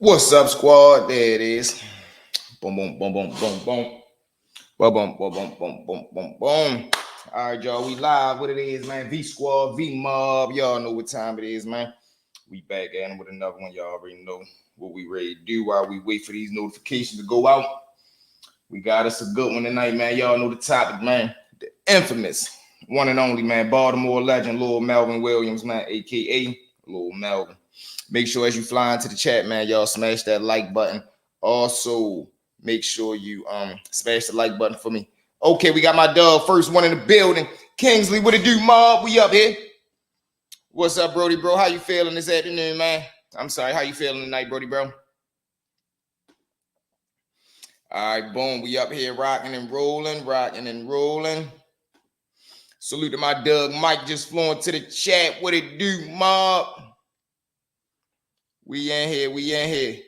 What's up, squad? There it is. Boom, boom, boom, boom, boom, boom. Boom, boom, boom, boom, boom, boom, boom, boom. All right, y'all. We live. What it is, man? V Squad, V Mob. Y'all know what time it is, man. We back at 'em with another one. Y'all already know what we ready to do while we wait for these notifications to go out. We got us a good one tonight, man. Y'all know the topic, man. The infamous one and only, man. Baltimore legend, Lil Melvin Williams, man, aka Lil Melvin. Make sure as you fly into the chat, man, y'all smash that like button. Also, make sure you smash the like button for me. Okay, we got my dog, first one in the building. Kingsley, what it do, mob? We up here. What's up, Brody, bro? How you feeling this afternoon, man? I'm sorry, how you feeling tonight, Brody, bro? All right, boom. We up here rocking and rolling, rocking and rolling. Salute to my Doug Mike just flowing to the chat. What it do, mob? We in here, we in here.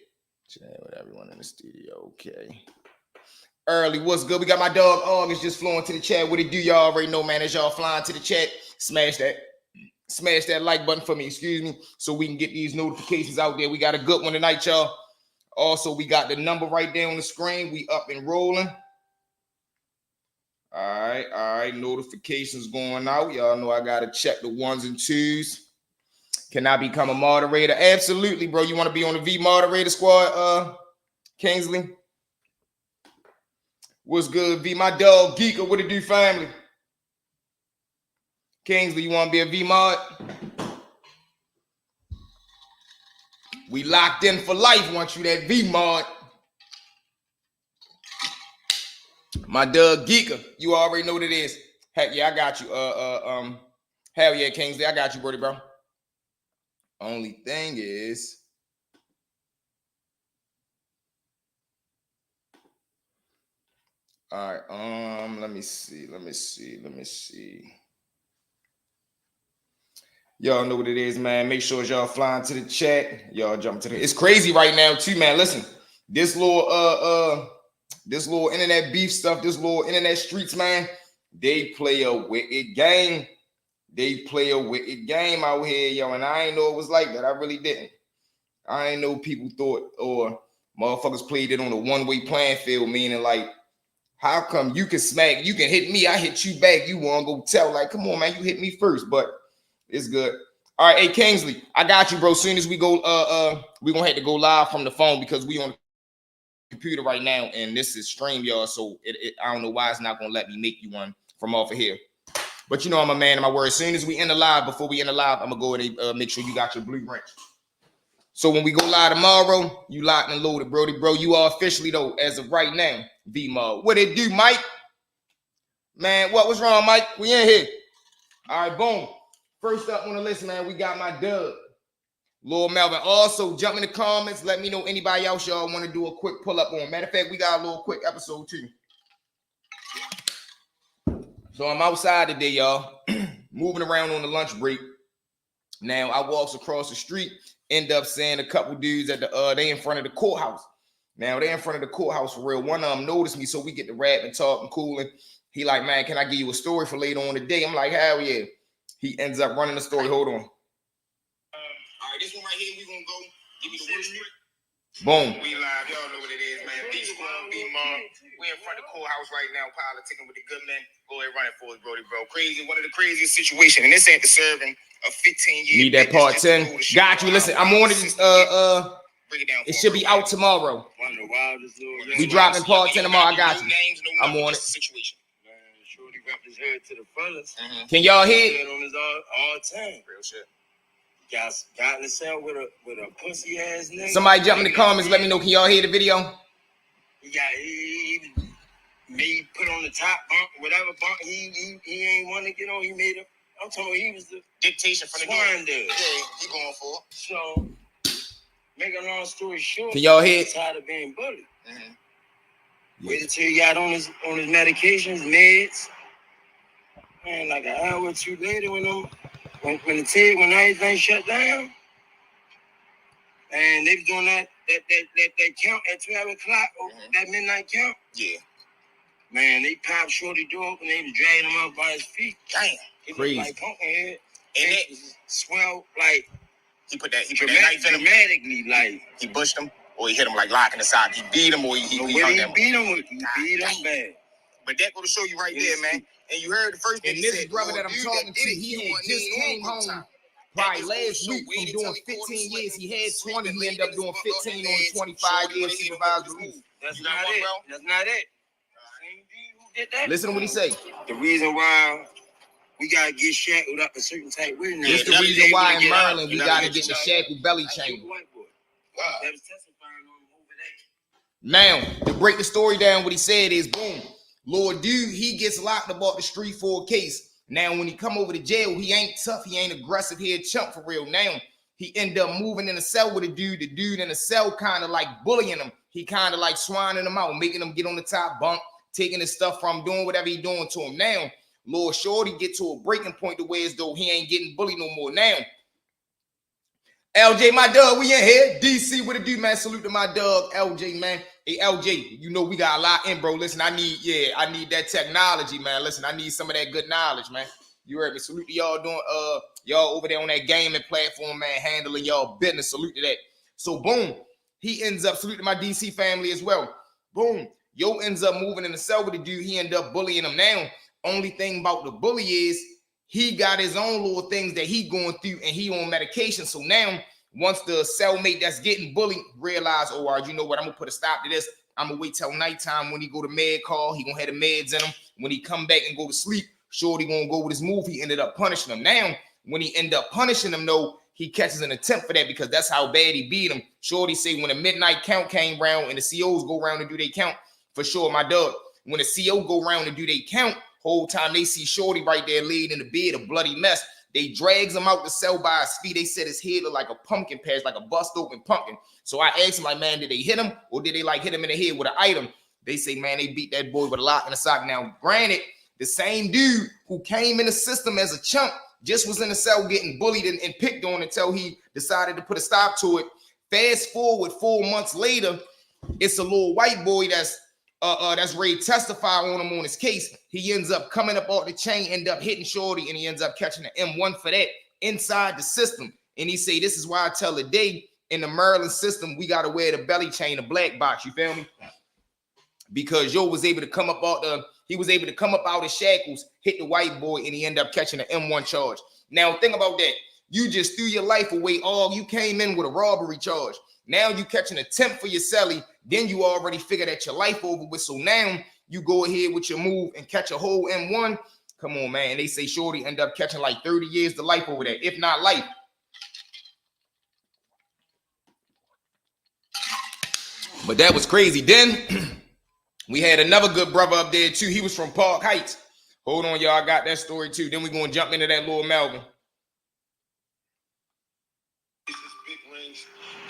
Chat with everyone in the studio, okay. Early, what's good? We got my dog August just flowing to the chat. What it do? Y'all already know, man. As y'all flying to the chat, smash that like button for me, excuse me, so we can get these notifications out there. We got a good one tonight, y'all. Also, we got the number right there on the screen. We up and rolling. All right. Notifications going out. Y'all know I gotta check the ones and twos. Can I become a moderator? Absolutely, bro. You want to be on the V moderator squad, Kingsley? What's good, V? My dog Geeker, what it do, family? Kingsley, you want to be a V mod? We locked in for life. Want you that V mod? My dog Geeker, you already know what it is. Heck yeah, I got you. Hell yeah, Kingsley, I got you, buddy, bro. Only thing is, all right. Let me see. Y'all know what it is, man. Make sure y'all flying to the chat. Y'all jump to the. It's crazy right now too, man. Listen, this little internet beef stuff, this little internet streets, man. They play a wicked game. Out here, yo. And I ain't know it was like that. I really didn't. I ain't know people thought or motherfuckers played it on a one-way playing field, meaning like, how come you can smack, you can hit me, I hit you back, you want to go tell, like, come on, man, you hit me first, but it's good. All right, hey, Kingsley, I got you, bro. Soon as we go, we're going to have to go live from the phone because we on the computer right now, and this is StreamYard, so I don't know why it's not going to let me make you one from off of here. But you know I'm a man of my word. As soon as we end the live, before we end the live, I'm going to go and make sure you got your blue wrench. So when we go live tomorrow, you locked and loaded, Brody. Bro, you are officially, though, as of right now, V-Mode. What it do, Mike? Man, what was wrong, Mike? We in here. All right, boom. First up on the list, man, we got my Doug, Lil Melvin. Also, jump in the comments. Let me know anybody else y'all want to do a quick pull-up on. Matter of fact, we got a little quick episode, too. So I'm outside today, y'all, moving around on the lunch break. Now, I walks across the street, end up seeing a couple dudes at they in front of the courthouse. Now, they in front of the courthouse for real. One of them noticed me, so we get to rap and talk and cool. And he like, man, can I give you a story for later on today? I'm like, hell yeah. He ends up running the story. Hold on. All right, this one right here, we gonna go. Give me the worst trick. Boom. We live. Y'all know what it is, man. B Squad, B Mom. We in front of the courthouse right now, politicking with the good men. Go ahead, run it for us, Brody, bro. Crazy, one of the craziest situations. And this ain't the serving a 15-year. Need that part 10. Got you. Listen, I'm on it. It should be out tomorrow. We dropping part 10 tomorrow. I got you. I'm on it. Can y'all hear it? On his all time. Real shit. Got in the cell with a pussy ass nigga. Somebody jump in the comments. Let me know. Can y'all hear the video? He made put on the top bunk, whatever bunk he ain't want to get on. He made him. I'm talking about he was the dictation from the swine dude. Yeah, he going for it. So, make a long story short, can y'all hear? Tired of being bullied. Mm-hmm. Waited till he got on his medications, meds. Man, like an hour or two later, when everything shut down, and they was doing that count at 12 o'clock, that midnight count. Yeah. Man, they popped Shorty door and they was dragging him up by his feet. Damn. He was like pumping head. And it swelled like he put that knife in him. Dramatically, like he bushed him. or he hit him like locking the sock. He beat him or he hung him. Beat him bad. But that go to show you right there, man. And you heard the first thing he said. Brother that I'm talking to, he had just came home probably last week from doing 15 years. He had 20. He ended up doing 15 on the 25 years supervised release. That's not it. That's not it. Listen to what he say. The reason why we gotta get shackled up a certain type way. This the reason why in Maryland we gotta get the shackled belly chain. Now, to break the story down, what he said is, boom, Lord Dude, he gets locked up off the street for a case. Now, when he come over to jail, he ain't tough, he ain't aggressive, he a chump for real. Now, he end up moving in a cell with a dude. The dude in the cell kind of like bullying him. He kind of like swining him out, making him get on the top bunk, taking his stuff from him, doing whatever he doing to him. Now, Lord Shorty get to a breaking point to where as though he ain't getting bullied no more. Now, LJ, my dog, we in here. DC, what it do, man? Salute to my dog, LJ, man. Hey, LJ, you know we got a lot in, bro. Listen, I need that technology, man. Listen, I need some of that good knowledge, man. You heard me. Salute to y'all doing, y'all over there on that gaming platform, man, handling y'all business. Salute to that. So, boom, he ends up, salute to my DC family as well. Boom, yo ends up moving in the cell with the dude. He end up bullying him. Now, only thing about the bully is he got his own little things that he going through and he on medication. So now, once the cellmate that's getting bullied realize, oh, you know what, I'm going to put a stop to this. I'm going to wait till nighttime. When he go to med call, he going to have the meds in him. When he come back and go to sleep, Shorty going to go with his move. He ended up punishing him. Now, when he end up punishing him, though, he catches an attempt for that because that's how bad he beat him. Shorty say when the midnight count came round and the COs go around and do their count, for sure, my dog, when the CO go around and do their count, whole time they see Shorty right there laid in the bed, a bloody mess. They drags him out the cell by his feet. They said his head looked like a pumpkin patch, like a bust open pumpkin. So I asked him, like, man, did they hit him or did they like hit him in the head with an item? They say, man, they beat that boy with a lock and a sock. Now, granted, the same dude who came in the system as a chump just was in the cell getting bullied and picked on until he decided to put a stop to it. Fast forward 4 months later, it's a little white boy that's ready to testify on him on his case. He ends up coming up off the chain, end up hitting Shorty, and he ends up catching an M1 for that inside the system. And he say, this is why I tell the day in the Maryland system, we got to wear the belly chain, the black box, you feel me? Because yo was able to come up out he was able to come up out of shackles, hit the white boy, and he ended up catching an M1 charge. Now, think about that. You just threw your life away. You came in with a robbery charge. Now you catch an attempt for your celly. Then you already figured that your life over with. So now you go ahead with your move and catch a whole M1. Come on, man. They say Shorty end up catching like 30 years to life over there, if not life. But that was crazy. Then we had another good brother up there too. He was from Park Heights. Hold on, y'all. I got that story too. Then we're going to jump into that little Melvin.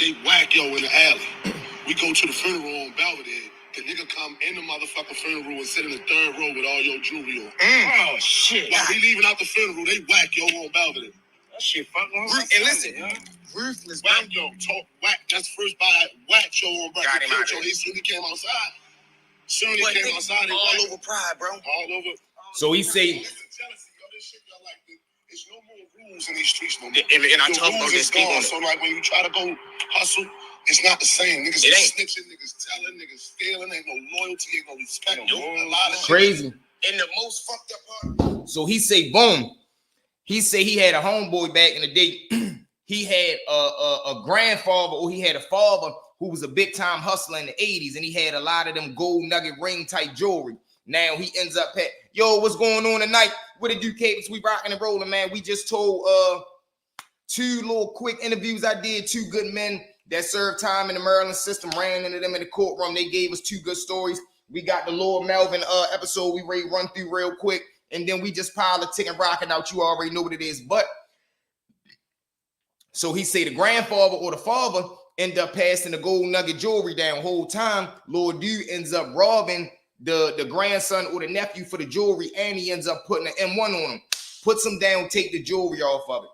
They whack yo in the alley. We go to the funeral on Belvedere. The nigga come in the motherfucking funeral and sit in the third row with all your jewelry on. Oh, shit. While we leaving out the funeral, they whack yo on Belvedere. That shit fucking and listen, ruthless. Whack yo, talk whack. That's first by whack yo on Belvedere. Got him out of there. They soon came outside. Soon he came outside. All over pride, bro. All over. So he say, there's no more rules in these streets no more. and I the talk about rules this is gone. people. So like when you try to go hustle, it's not the same. Niggas It is ain't. snitching, niggas telling, niggas stealing. Ain't no loyalty, ain't no respect. Nope. A lot of shit. Crazy. And the most fucked up part. So he say, boom. He say he had a homeboy back in the day. He had a grandfather, or he had a father who was a big time hustler in the 80s, and he had a lot of them gold nugget ring type jewelry. Now he ends up at, yo, what's going on tonight? What it do, Capes? We rocking and rolling, man. We just told 2 little quick interviews I did, 2 good men that served time in the Maryland system, ran into them in the courtroom. They gave us 2 good stories. We got the Lord Melvin episode we ready run through real quick, and then we just politic and rocking out. You already know what it is. But so he say the grandfather or the father end up passing the gold nugget jewelry down whole time. Lord Dude ends up robbing the grandson or the nephew for the jewelry, and he ends up putting an M1 on him. Puts him down, take the jewelry off of it.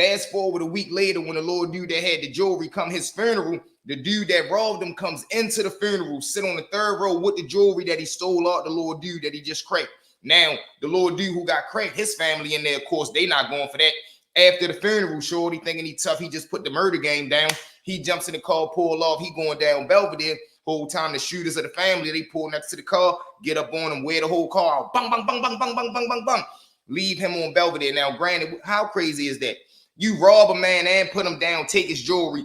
Fast forward a week later, when the Lord Dude that had the jewelry come his funeral, the dude that robbed him comes into the funeral, sit on the third row with the jewelry that he stole out the Lord Dude that he just cracked. Now, the Lord Dude who got cracked, his family in there, of course, they not going for that. After the funeral, Shorty thinking he tough, he just put the murder game down. He jumps in the car, pull off. He going down Belvedere. Whole time the shooters of the family, they pull next to the car, get up on him, wear the whole car out. Bang, bang, bang, bang, bang, bang, bang, bang, bang. Leave him on Belvedere. Now, granted, how crazy is that? You rob a man and put him down, take his jewelry.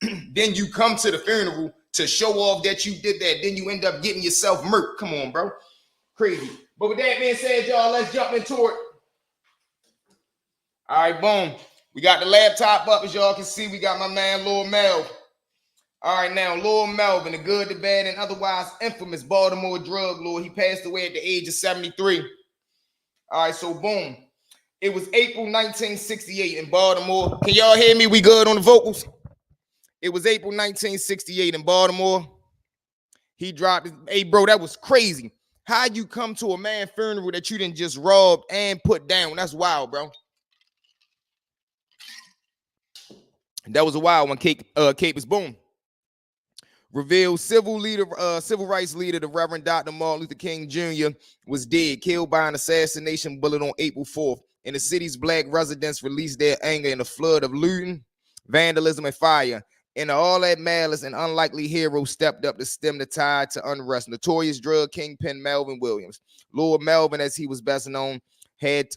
Then you come to the funeral to show off that you did that. Then you end up getting yourself murked. Come on, bro. Crazy. But with that being said, y'all, let's jump into it. All right, boom. We got the laptop up, as y'all can see. We got my man, Lord Mel. All right, now, Lord Melvin, the good, the bad, and otherwise infamous Baltimore drug lord. He passed away at the age of 73. All right, so boom. It was April 1968 in Baltimore. Can y'all hear me? We good on the vocals? It was April 1968 in Baltimore. He dropped his, hey, bro, that was crazy. How you come to a man funeral that you didn't just rob and put down? That's wild, bro. That was a wild one. Cape was boom. Revealed civil rights leader, the Reverend Dr. Martin Luther King Jr. was dead, killed by an assassination bullet on April 4th. And the city's black residents released their anger in a flood of looting, vandalism, and fire. And all that malice, an unlikely hero stepped up to stem the tide to unrest. Notorious drug kingpin Melvin Williams, Lord Melvin, as he was best known, had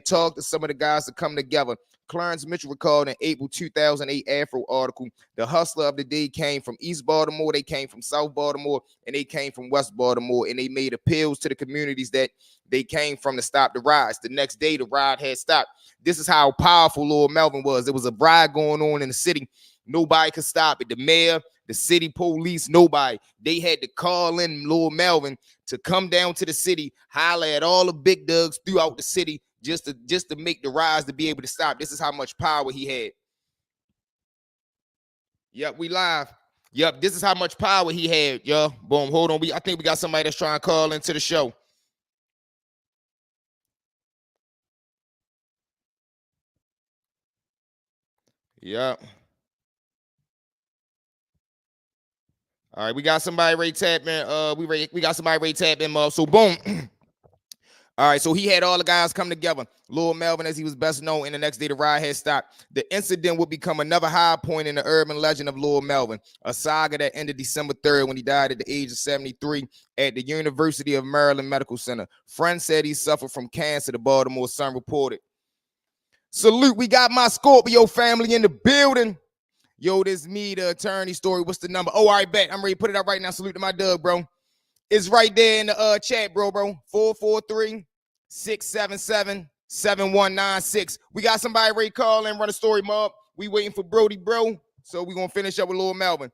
talked to some of the guys to come together. Clarence Mitchell recalled in April 2008 Afro article, the hustler of the day came from East Baltimore, they came from South Baltimore, and they came from West Baltimore, and they made appeals to the communities that they came from to stop the riots. The next day, the riot had stopped. This is how powerful Lord Melvin was. There was a riot going on in the city. Nobody could stop it. The mayor, the city police, nobody. They had to call in Lord Melvin to come down to the city, holler at all the big dogs throughout the city, just to make the rise to be able to stop. This is how much power he had. Yep, we live. Yep, this is how much power he had, y'all. Boom, hold on. I think we got somebody that's trying to call into the show. Yep. All right, we got somebody ready tapping. We got somebody ready tapping. So boom. All right, so he had all the guys come together. Lord Melvin, as he was best known, and the next day the riot had stopped. The incident would become another high point in the urban legend of Lord Melvin, a saga that ended December 3rd when he died at the age of 73 at the University of Maryland Medical Center. Friends said he suffered from cancer, the Baltimore Sun reported. Salute, we got my Scorpio family in the building. Yo, this me, the attorney story. What's the number? Oh, all right, bet. I'm ready to put it up right now. Salute to my Doug, bro. It's right there in the chat, bro. 443-677-7196. We got somebody ready to call and run a story mob. We waiting for Brody, bro. So we're gonna finish up with Lord Melvin.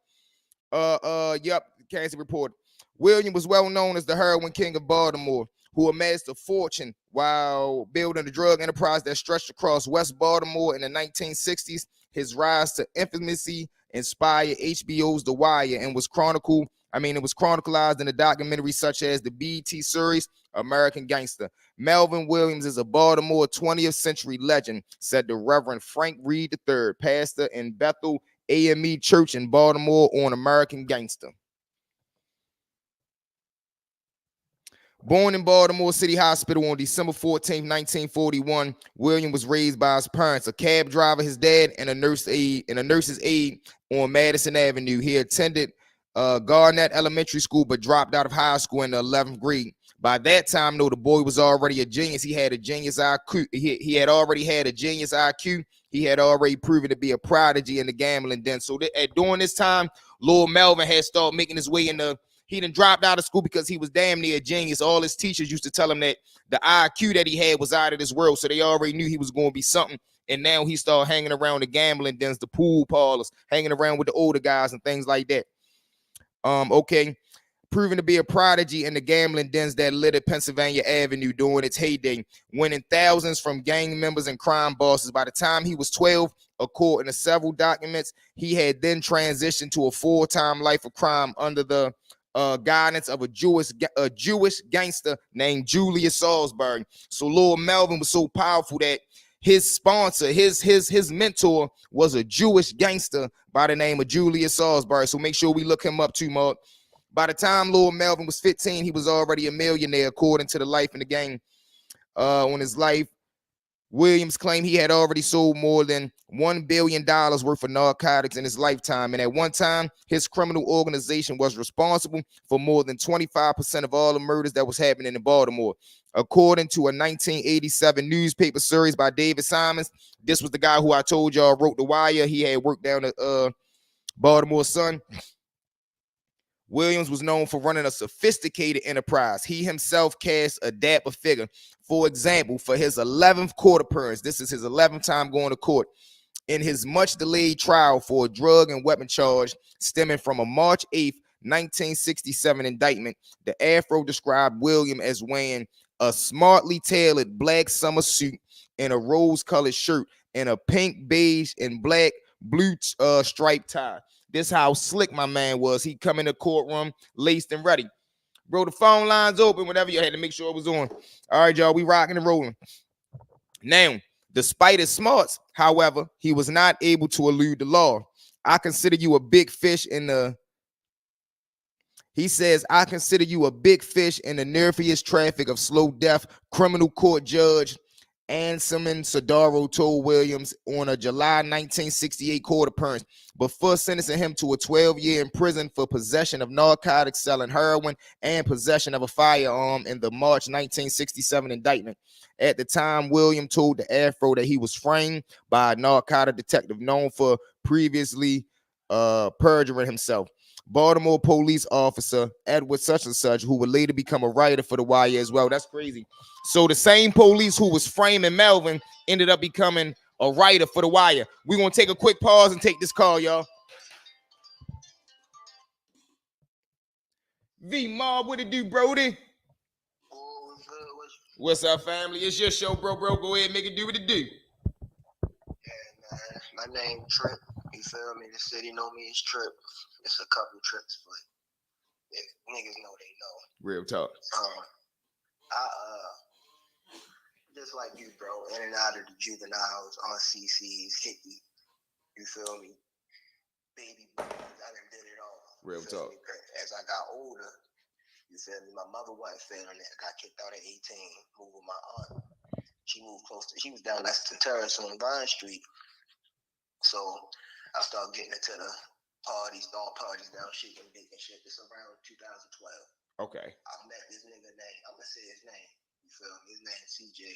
Yep, cancer report. William was well known as the heroin king of Baltimore, who amassed a fortune while building a drug enterprise that stretched across West Baltimore in the 1960s. His rise to infamy inspired HBO's The Wire and was chronicled in the documentaries such as the BET series American Gangster. Melvin Williams is a Baltimore 20th century legend, said the Reverend Frank Reed III, pastor in Bethel AME Church in Baltimore on American Gangster. Born in Baltimore City Hospital on December 14, 1941, William was raised by his parents, a cab driver, his dad, and a nurse's aide on Madison Avenue. He attended Garnett Elementary School, but dropped out of high school in the 11th grade. By that time, though, the boy was already a genius. He had a genius IQ. He had already had a genius IQ. He had already proven to be a prodigy in the gambling den. So during this time, Lord Melvin had started making his way in the. He done dropped out of school because he was damn near a genius. All his teachers used to tell him that the IQ that he had was out of this world. So they already knew he was going to be something. And now he started hanging around the gambling dens, the pool parlors, hanging around with the older guys and things like that. Okay. Proven to be a prodigy in the gambling dens that littered Pennsylvania Avenue during its heyday, winning thousands from gang members and crime bosses. By the time he was 12, according to several documents, he had then transitioned to a full-time life of crime under the guidance of a Jewish gangster named Julius Salisbury. So Lord Melvin was so powerful that his sponsor, his mentor, was a Jewish gangster by the name of Julius Salisbury. So make sure we look him up too, Mark. By the time Lord Melvin was 15, he was already a millionaire, according to the Life in the Game. On his life Williams claimed he had already sold more than $1 billion worth of narcotics in his lifetime. And at one time, his criminal organization was responsible for more than 25% of all the murders that was happening in Baltimore. According to a 1987 newspaper series by David Simons, this was the guy who I told y'all wrote The Wire. He had worked down at Baltimore Sun. Williams was known for running a sophisticated enterprise. He himself cast a dapper figure. For example, for his 11th court appearance, this is his 11th time going to court, in his much-delayed trial for a drug and weapon charge stemming from a March 8th, 1967 indictment, the Afro described William as wearing a smartly tailored black summer suit and a rose-colored shirt and a pink, beige, and black blue striped tie. This how slick my man was. He come in the courtroom laced and ready. Bro, the phone lines open whenever you had to make sure it was on. All right, y'all, we rocking and rolling. Now, despite his smarts, however, he was not able to elude the law. I consider you a big fish in the... He says, I consider you a big fish in the nefarious traffic of slow death, criminal court judge Anselm Sodaro told Williams on a July 1968 court appearance, before sentencing him to a 12-year in prison for possession of narcotics, selling heroin, and possession of a firearm in the March 1967 indictment. At the time, William told the Afro that he was framed by a narcotic detective known for previously perjuring himself. Baltimore police officer Edward such and such, who would later become a writer for The Wire as well. That's crazy. So the same police who was framing Melvin ended up becoming a writer for The Wire. We're going to take a quick pause and take this call, y'all. V-Mob, what it do, Brody? What's up, family? It's your show, bro. Go ahead and make it do what it do. Yeah, man. My name Trip. You feel me? The city know me as Trip. It's a couple trips, but if niggas know, they know. Real talk. I just like you, bro, in and out of the juveniles, on CCs, hickey. You feel me? Baby boys, I done did it all. Real talk. As I got older, you feel me? My mother wasn't feeling it. I got kicked out at 18, moved with my aunt. She moved close to, she was down Lexington Terrace on Vine Street. So I started getting into the parties, dog parties down shit and big and shit. This around 2012. Okay. I met this nigga name. I'm gonna say his name. You feel me? His name CJ.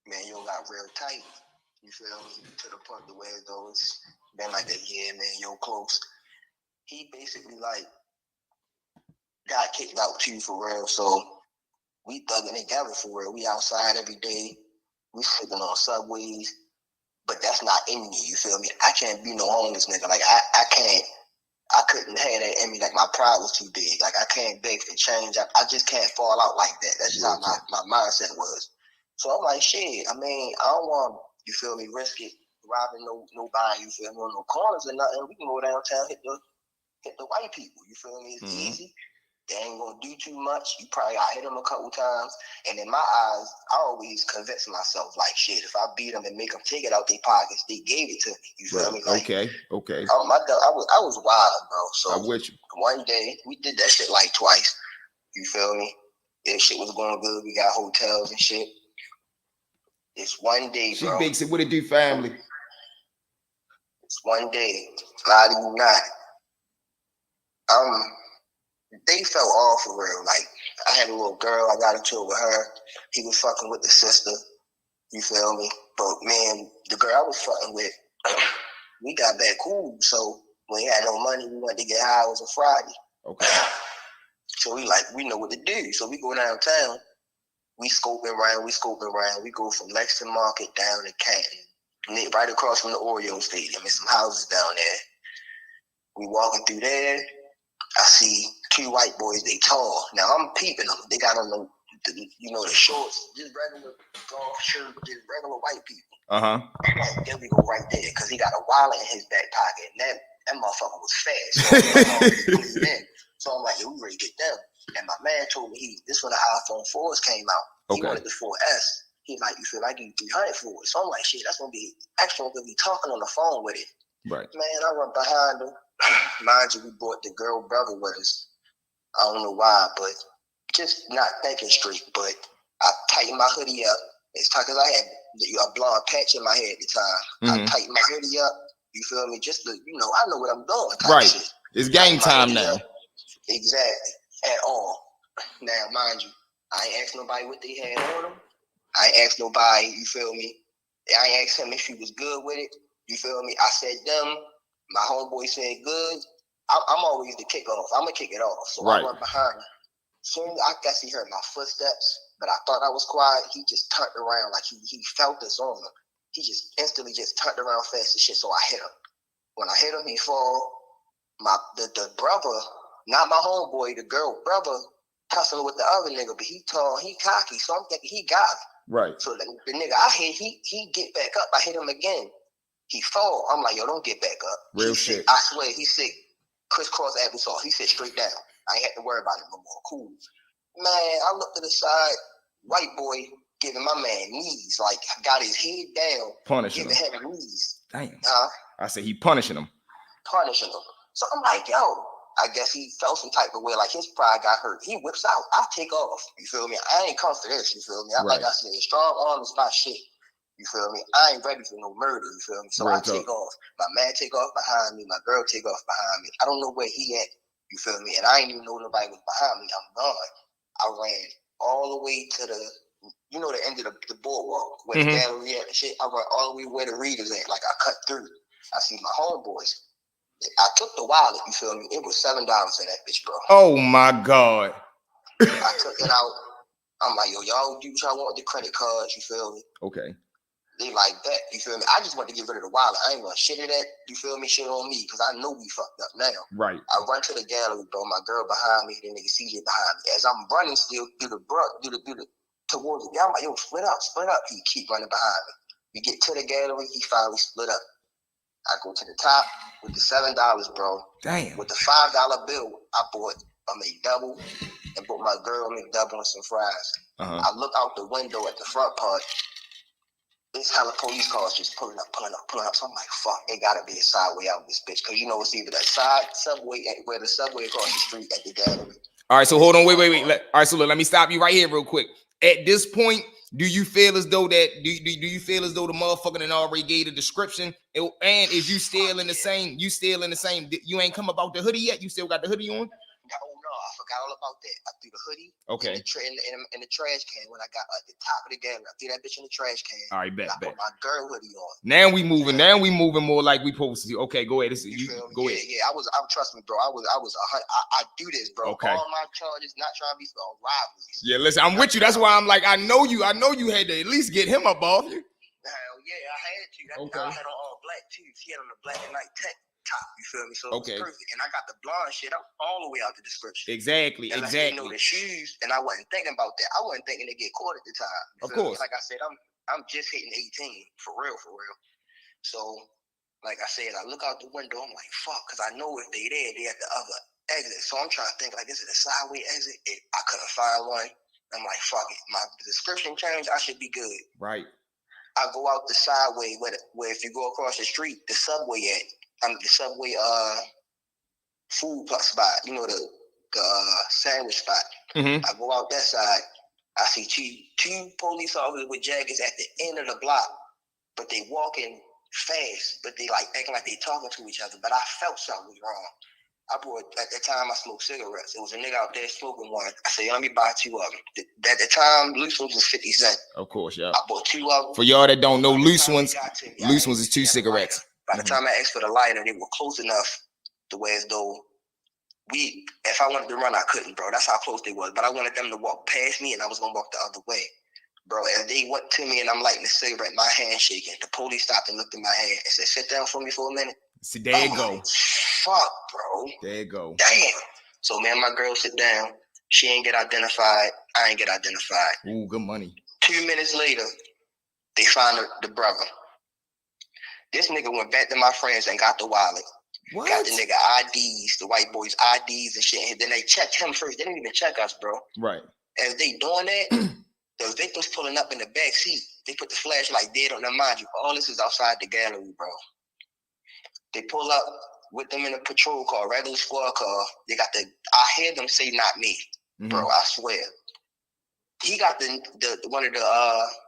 Man, yo got real tight. You feel me? To the point to where though it's been like a year, man, yo close. He basically like got kicked out too for real. So we thugging together for real. We outside every day. We sleeping on subways. But that's not in me, you feel me? I can't be no homeless nigga. Like, I couldn't have that in me. Like, my pride was too big. Like, I can't beg for change. I just can't fall out like that. That's just how my mindset was. So I'm like, shit, I mean, I don't want, you feel me, risk it, robbing nobody, you feel me, on no corners or nothing. We can go downtown, hit the white people, you feel me? It's easy. They ain't gonna do too much. You probably got hit them a couple times. And in my eyes, I always convince myself, like, shit, if I beat them and make them take it out their pockets, they gave it to me. You feel me? Like, okay. I was wild, bro. So I'm with you. One day, we did that shit like twice. You feel me? That shit was going good. We got hotels and shit. It's one day, bro. She makes it. What it do, family? It's one day. Lie to you not. They fell off for real. Like, I had a little girl, I got into it with her. He was fucking with the sister. You feel me? But man, the girl I was fucking with, we got back cool. So when he had no money, we went to get high. It was a Friday. Okay. So we know what to do. So we go downtown. We scoping around. We go from Lexington Market down to Canton, right across from the Oreo Stadium. There's some houses down there. We walking through there. I see two white boys, they tall. Now I'm peeping them. They got on the shorts, just regular golf shirt, just regular white people. Uh-huh. I'm like, there we go right there, because he got a wallet in his back pocket. And that motherfucker was fast. So I'm like, yo, we ready to get them. And my man told me this when the iPhone 4s came out. He wanted the 4S. He like, you feel like you 300 for it. So I'm like, shit, that's gonna be extra. We're gonna be talking on the phone with it. Right. Man, I run behind him. Mind you, we brought the girl brother with us. I don't know why, but just not thinking straight. But I tightened my hoodie up. It's tight because I had a blonde patch in my head at the time. I tightened my hoodie up. You feel me? Just to, I know what I'm doing. Right. Shit. It's game time now. Exactly. At all. Now, mind you, I ain't asked nobody what they had on them. I ain't asked nobody, you feel me? I ain't asked him if he was good with it. You feel me? I said them. My homeboy said good. I'm always the kickoff. I'm going to kick it off. So I run behind him. Soon I guess he heard my footsteps, but I thought I was quiet. He just turned around like he felt us on him. He just instantly just turned around fast as shit. So I hit him. When I hit him, he fall. The brother, not my homeboy, the girl brother, tussling with the other nigga, but he tall, he cocky, so I'm thinking he got me. Right. So the nigga I hit, he get back up. I hit him again. He fall. I'm like, yo, don't get back up. Real shit. shit. I swear, he sick. Crisscross applesauce. He sit straight down. I ain't had to worry about it no more. Cool. Man, I looked to the side. White boy giving my man knees. Like, got his head down. Punishing him. Giving him knees. Damn. I said he punishing him. Punishing him. So I'm like, yo, I guess he felt some type of way, like his pride got hurt. He whips out. I take off. You feel me? I ain't come for this. You feel me? Like I said, strong arm is my shit. You feel me? I ain't ready for no murder. You feel me? So I take off. My man take off behind me. My girl take off behind me. I don't know where he at. You feel me? And I ain't even know nobody was behind me. I'm gone. I ran all the way to the end of the boardwalk where the gallery at and shit. I ran all the way where the readers at. Like I cut through. I see my homeboys. I took the wallet, you feel me? It was $7 in that bitch, bro. Oh my God. I took it out. I'm like, yo, y'all do what y'all want with the credit cards, you feel me? Okay. They like that, you feel me? I just want to get rid of the wallet. I ain't gonna shit it at, you feel me? Shit on me, because I know we fucked up now. Right. I run to the gallery, bro. My girl behind me, the nigga CJ behind me. As I'm running still towards the gallery, I'm like, yo, split up. He keep running behind me. We get to the gallery, he finally split up. I go to the top with the $7, bro. Damn. With the $5 bill, I bought a McDouble and bought my girl a McDouble and some fries. I look out the window at the front part. This hella police cars just pulling up. So I'm like, fuck, it gotta be a side way out this bitch. Cause it's either that side subway where the subway across the street at the gallery. All right, so hold on, wait. All right, so look, let me stop you right here real quick. At this point, do you feel as though the motherfucker done already gave the description? And is you still in the same? You ain't come about the hoodie yet? You still got the hoodie on? Oh no, I forgot all about that. I threw the hoodie in the trash can when I got at the top of the gallery. I threw that bitch in the trash can. All right, bet. Put my girl hoodie on. Now we moving more like we supposed to. Okay, go ahead. Go ahead. Yeah. I'm trust me, bro. I do this, bro. Okay. All my charges, not trying to be robberies. Yeah, listen, I'm with you. That's why I'm like, I know you had to at least get him up off you. Hell yeah, I had to. Okay. I had on all black too. She had on the black and white tech top. You feel me? So it was perfect. And I got the blonde shit up all the way out the description. Exactly. The shoes, and I wasn't thinking about that. I wasn't thinking to get caught at the time. Of course. Like I said, I'm just hitting 18 for real. So, like I said, I look out the window. I'm like, fuck, because I know if they there, they at the other exit. So I'm trying to think, like, is it a sideway exit? I couldn't find one. I'm like, fuck it. My description changed. I should be good. Right. I go out the sideway where if you go across the street, the subway at. The subway food spot, the sandwich spot. I go out that side. I see two police officers with jackets at the end of the block, but they walking fast, but they like acting like they talking to each other. But I felt something was wrong. At that time I smoked cigarettes. It was a nigga out there smoking one. I said, let me buy 2 of them. At the time, loose ones was 50 cents. Of course, yeah. I bought 2 of them. For y'all that don't know, loose ones is 2 cigarettes. By the time I asked for the lighter, they were close enough to where as though if I wanted to run, I couldn't, bro. That's how close they was. But I wanted them to walk past me, and I was going to walk the other way. Bro, as they went to me and I'm lighting the cigarette, my hand shaking. The police stopped and looked at my hand and said, sit down for me for a minute. See, there you go. Like, fuck, bro. There you go. Damn. So, man, my girl sit down. She ain't get identified. I ain't get identified. Ooh, good money. 2 minutes later, they found the brother. This nigga went back to my friends and got the wallet. What? Got the nigga IDs, the white boys IDs and shit. And then they checked him first. They didn't even check us, bro. Right. As they doing that, the victims pulling up in the back seat. They put the flashlight dead on them. Mind you, all this is outside the gallery, bro. They pull up with them in a patrol car, regular squad car. I hear them say, not me. Bro, I swear. he got the one of the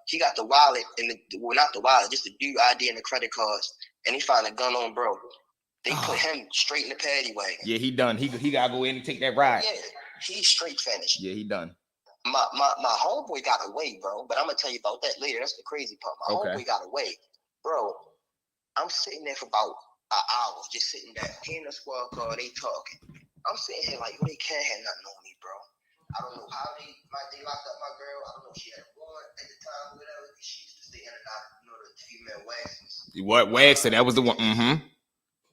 he got the wallet and not the wallet, just the due ID and the credit cards, and he found a gun on bro. They put him straight in the paddy wagon. Yeah, he done. He gotta go in and take that ride. Yeah, he's straight finished. Yeah, he done. My homeboy got away, bro. But I'm gonna tell you about that later. That's the crazy part. My homeboy got away, bro. I'm sitting there for about an hour, just sitting there. He in the squad car, they talking. I'm sitting here like, they can't have nothing on me, bro. I don't know how they locked up my girl. I don't know if she had a warrant at the time, or whatever. She used to stay in and out, the female waxes. What waxing? That was the one. Mm-hmm.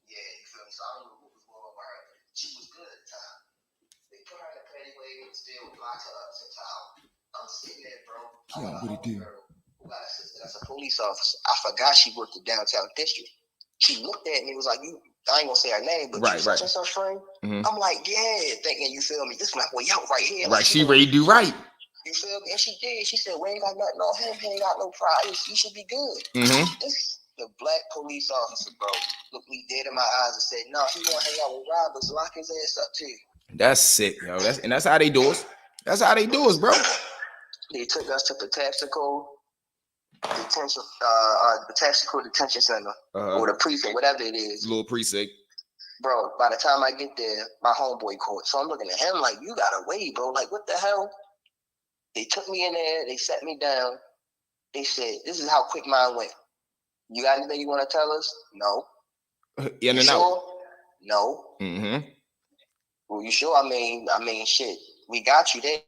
Yeah, you feel me? So I don't know what was going on with her, but she was good at the time. They put her in the paddy wagon and still locked her up some time. I'm sitting there, bro. Yeah, what he do? Who got a sister that's a police officer. I forgot she worked the downtown district. She looked at me and was like, I ain't gonna say her name, but you such and such friend. Mm-hmm. I'm like, yeah, thinking, you feel me? This my boy out right here. Right, like, she ready to do right. You feel me? And she did. She said, we ain't got nothing on him. He ain't got no priors. He should be good. Mm-hmm. This the black police officer, bro, looked me dead in my eyes and said, no, he won't hang out with robbers. Lock his ass up too. That's sick, yo. That's how they do us. That's how they do us, bro. They took us to the tactical detention center or the precinct, whatever it is. Little precinct. Bro, by the time I get there, my homeboy caught. So I'm looking at him like, you got away, bro. Like, what the hell? They took me in there. They sat me down. They said, this is how quick mine went. You got anything you want to tell us? No. In and sure? out. No. Mm-hmm. Well, you sure? I mean, shit. We got you there.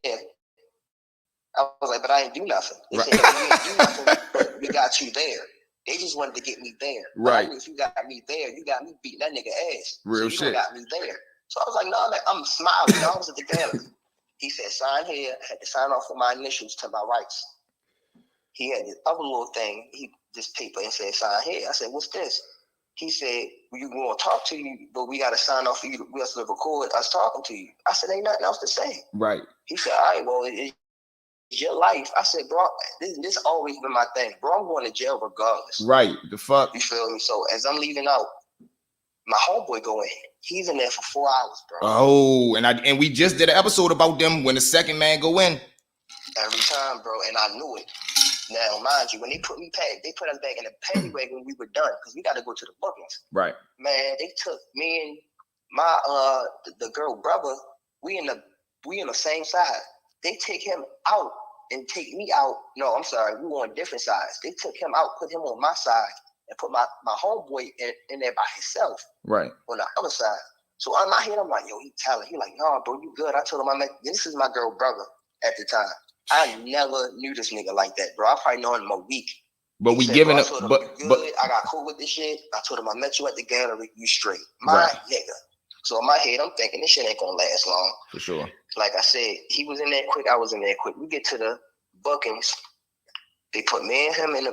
I was like, but I ain't do nothing. They said, we ain't do nothing, but we got you there. They just wanted to get me there. Right. If you got me there, you got me beating that nigga ass. Real so shit. You got me there. So I was like, no, I'm smiling. I was at the gallery. He said, sign here. I had to sign off with my initials to my rights. He had this other little thing, this paper, and said, sign here. I said, what's this? He said, we want to talk to you, but we got to sign off for you. We have to record us talking to you. I said, ain't nothing else to say. Right. He said, all right, well, it's your life. I said, bro, this always been my thing. Bro, I'm going to jail regardless. Right. The fuck? You feel me? So as I'm leaving out, my homeboy go in. He's in there for 4 hours, bro. Oh, and we just did an episode about them when the second man go in. Every time, bro, and I knew it. Now, mind you, when they put us back in the paddy wagon when we were done, because we got to go to the bookings. Right. Man, they took me and my the girl brother. We in the same side. They take him out and take me out. No, I'm sorry, we were on different sides. They took him out, put him on my side, and put my homeboy in there by himself. Right. On the other side. So on my head, I'm like, yo, he telling. He like, no, bro, you good. I told him this is my girl brother at the time. I never knew this nigga like that, bro. I probably know him a week. But we giving it, but I got cool with this shit. I told him I met you at the gallery. You straight, my nigga. So in my head, I'm thinking this shit ain't gonna last long. For sure. Like I said, he was in there quick. I was in there quick. We get to the bookings. They put me and him in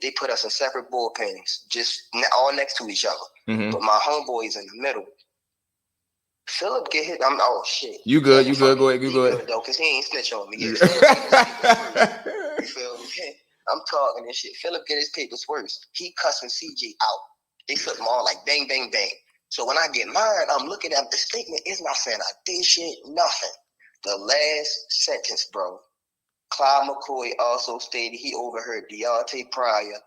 they put us in separate bullpens, just all next to each other. Mm-hmm. But my homeboy's in the middle. Philip get hit. Oh shit. You good? You good? Go ahead. You good though, cause he ain't snitch on me. Yeah, you feel me? I'm talking this shit. Philip get his papers worse. He cussing CJ out. They flip them all like bang, bang, bang. So when I get mine, I'm looking at the statement. It's not saying I did shit, nothing. The last sentence, bro. Clyde McCoy also stated he overheard Deontay Pryor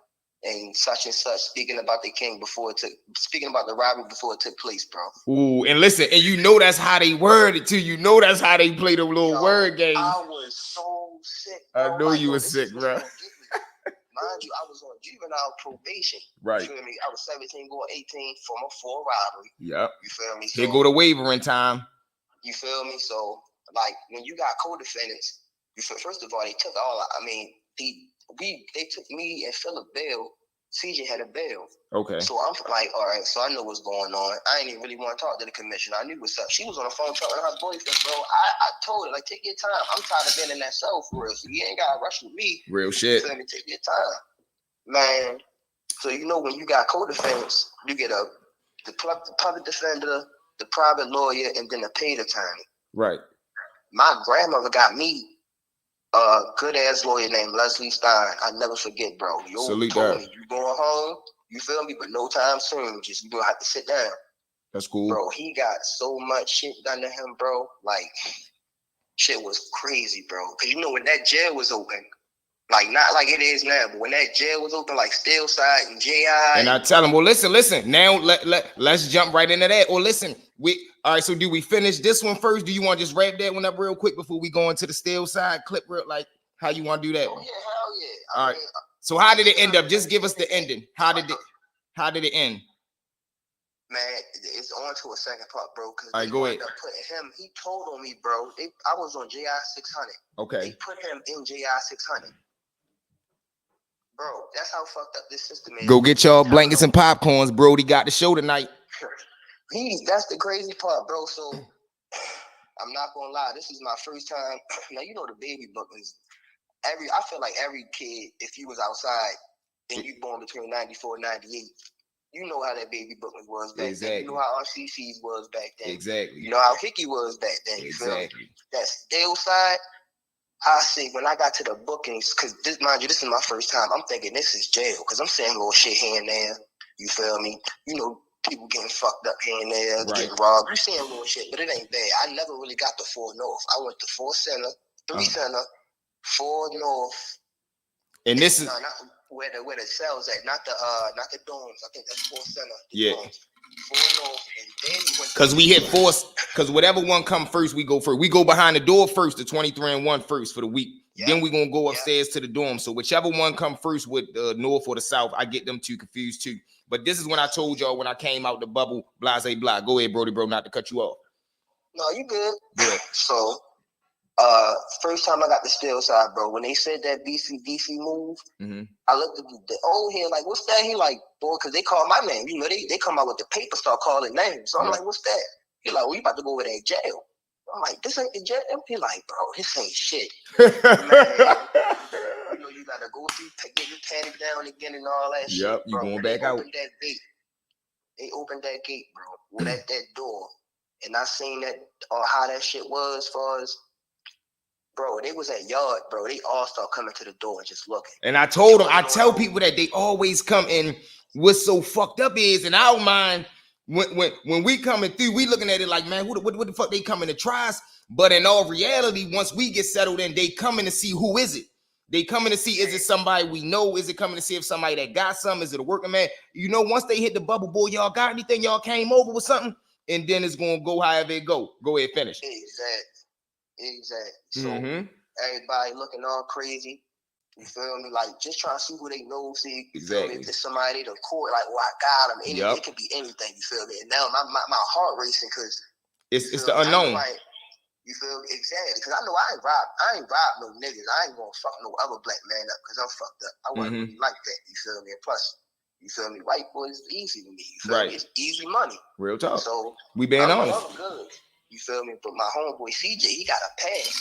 and such speaking about the robbery before it took place, bro. Ooh, and listen, and you know that's how they word it too. You know that's how they play the little word game. I was so sick, bro. I know you were sick, bro. Mind you, I was on juvenile probation. Right. You feel me? I was 17 going 18 for robbery. Yep. You feel me? So, they go to wavering time. You feel me? So, like, when you got co-defendants, first of all, they took all. I mean, they took me and Philip bail. CJ had a bail. Okay. So I'm like, all right. So I know what's going on. I ain't even really want to talk to the commissioner. I knew what's up. She was on the phone talking to her boyfriend, bro. I told her, like, take your time. I'm tired of being in that cell for real. So you ain't gotta rush with me. Real shit. Let me take your time, man. So you know when you got co-defendants, you get the public defender, the private lawyer, and then a paid attorney. Right. My grandmother got me a good ass lawyer named Leslie Stein. I never forget, bro. Yo Salute told that. me you going home, you feel me, but no time soon. Just you gonna have to sit down. That's cool. Bro, he got so much shit done to him, bro. Like shit was crazy, bro. Cause you know when that jail was open, like not like it is now, but when that jail was open, like Stillside and JI. And I tell them, well, listen. Now let's jump right into that. Or listen, all right. So do we finish this one first? Do you want to just wrap that one up real quick before we go into the Stillside clip? Like how you want to do that? Oh one? yeah, hell yeah. All right. So how did it end up? Just give us the ending. How did it end? Man, it's on to a second part, bro. Cause all right, go ahead. Putting him, he told on me, bro. I was on JI 600. Okay. They put him in JI 600. Bro, that's how fucked up this system is. Go get y'all blankets and popcorns, Brody got the show tonight. That's the crazy part, bro. So I'm not gonna lie, this is my first time. Now you know the baby book is I feel like every kid, if you was outside and you born between 94 and 98, you know how that baby book was back then. You know how RCC's was back then. Exactly. You know how Hickey was back then. You feel me? That still side. I see when I got to the bookings, because mind you, this is my first time. I'm thinking this is jail, because I'm saying little shit here and there. You feel me? You know, people getting fucked up here and there, getting robbed. You seeing little shit, but it ain't bad. I never really got to 4 North. I went to 4 Center, 3 Center, 4 North. And this is not where the cells at, not the dorms. I think that's 4 Center. Yeah. Dorms. 4 North, and then because we hit 4, because whatever one come first, we go first. We go behind the door first, the 23 and 1 first for the week. Yep. Then we gonna go upstairs to the dorm. So whichever one come first with the north or the south, I get them two confused too. But this is when I told y'all when I came out the bubble, blase blah. Go ahead, Brody, bro, not to cut you off. No, you good. Good. So first time I got the still side, bro. When they said that DC move, I looked at the old head like, what's that? He like, boy, because they call my name. You know, they come out with the paper, start calling names. So I'm like, what's that? He like, well, you about to go over that jail. I'm like, this ain't the jail. He like, bro, this ain't shit. Man, you know, you gotta go through, get your patted down again and all that shit. Yep, you bro. going back out. They opened that gate, bro, with that door. And I seen that, or how that shit was as far as, bro, they was at yard, bro. They all start coming to the door and just looking. And I told them, I tell people that they always come in. What's so fucked up is, in our mind, when we coming through, we looking at it like, man, what the fuck they coming to try us? But in all reality, once we get settled in, they coming to see who is it. They coming to see, is it somebody we know? Is it coming to see if somebody that got something? Is it a working man? You know, once they hit the bubble, boy, y'all got anything? Y'all came over with something? And then it's going to go however it go. Go ahead, finish. Exactly. So everybody looking all crazy. You feel me? Like just trying to see who they know. See, you feel me? If it's somebody to court, like, well, I got them. It could be anything. You feel me? And now my heart racing because it's the unknown. You feel me? Exactly. Because I know I ain't robbed no niggas. I ain't gonna fuck no other black man up because I'm fucked up. I wasn't really like that. You feel me? And plus, you feel me? White boys is easy to me. You feel me? It's easy money. Real talk. So we being honest. I'm good. You feel me? But my homeboy CJ, he got a pass.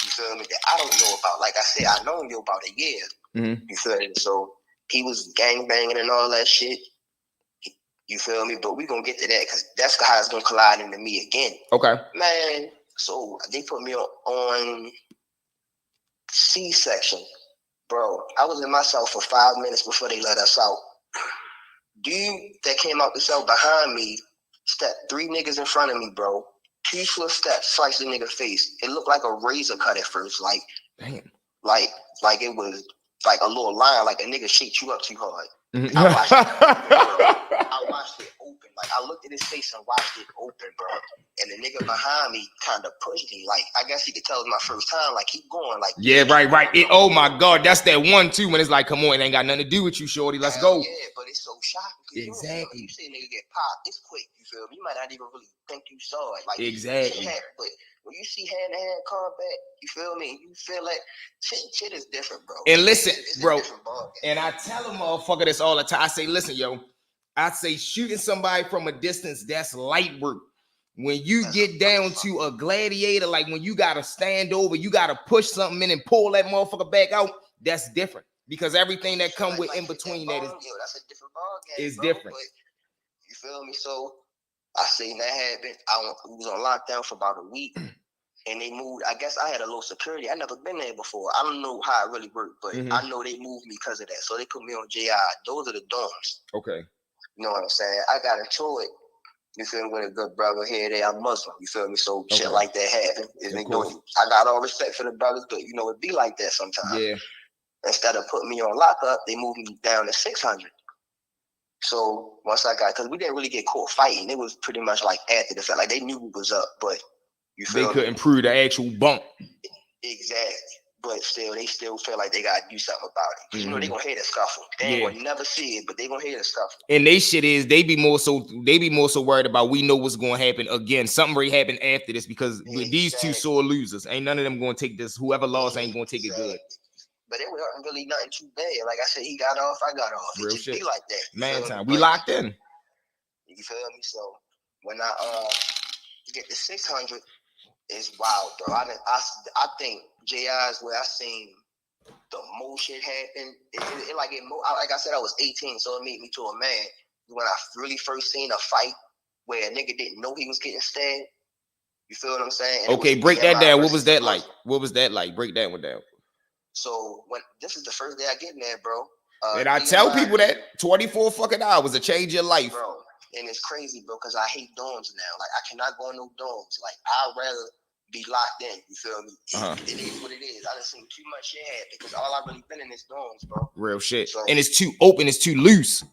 You feel me? That I don't know about. Like I said, I known you about a year. You feel me? So he was gang banging and all that shit. You feel me? But we gonna get to that because that's how it's gonna collide into me again. Okay. Man, so they put me on C-section. Bro, I was in my cell for 5 minutes before they let us out. Dude that came out the cell behind me stepped 3 niggas in front of me, bro. 2 swift steps, sliced the nigga face. It looked like a razor cut at first, like it was like a little line, like a nigga shaped you up too hard. I watched it open. Like I looked at his face and watched it open, bro. And the nigga behind me kind of pushed me. Like I guess you could tell it was my first time. Like keep going. Like right. Oh my God, that's that one too. When it's like, come on, it ain't got nothing to do with you, shorty. Let's go. Yeah, but it's so shocking. Exactly. You see a nigga get popped, it's quick. You feel me? You might not even really think you saw it. Like exactly. But when you see hand-to-hand combat, you feel me? You feel like shit is different, bro. And listen, it's bro. And I tell a motherfucker this all the time. I say, listen, yo. I say shooting somebody from a distance, that's light work. When you get down to a gladiator, like when you gotta stand over, you gotta push something in and pull that motherfucker back out, that's different. Because everything that come with in between that is that's a different ball game. It's different. But you feel me? So I seen that happen. I was on lockdown for about a week. And they moved. I guess I had a little security. I never been there before. I don't know how it really worked, but I know they moved me because of that. So they put me on JI. Those are the dorms. Okay. You know what I'm saying? I got into it. You feel me? With a good brother here, there, I'm Muslim. You feel me? So shit Okay. like that happen. course. I got all respect for the brothers, but you know it be like that sometimes. Yeah. Instead of putting me on lockup, they moved me down to 600. So once I got, because we didn't really get caught fighting, it was pretty much like after the fact, like they knew we was up, but you feel They couldn't prove the actual bump. Exactly. But still, they still feel like they gotta do something about it. Because you know they gonna hear the scuffle. They ain't gonna never see it, but they gonna hear the scuffle. And they shit is they be more so worried about we know what's gonna happen again. Something already happened after this because these two sore losers. Ain't none of them gonna take this. Whoever lost ain't gonna take it good. But it wasn't really nothing too bad. Like I said, he got off, I got off. Real It just shit. be like that. Man time. We locked in. You feel me? So when I get to 600, it's wild, bro. I think JI is where I seen the most shit happen. Like I said, I was 18, so it made me to a man. When I really first seen a fight where a nigga didn't know he was getting stabbed. You feel what I'm saying? And okay, break that down. What was that like? What was that like? Break that one down. So when this is the first day I get in there, bro. And I tell people that 24 fucking hours to change your life. Bro, and it's crazy, bro, because I hate dorms now. Like, I cannot go in no dorms. Like, I'd rather be locked in. You feel me? It is what it is. I done seen too much shit happen because all I've really been in is dorms, bro. Real shit. So, and it's too open. It's too loose. Too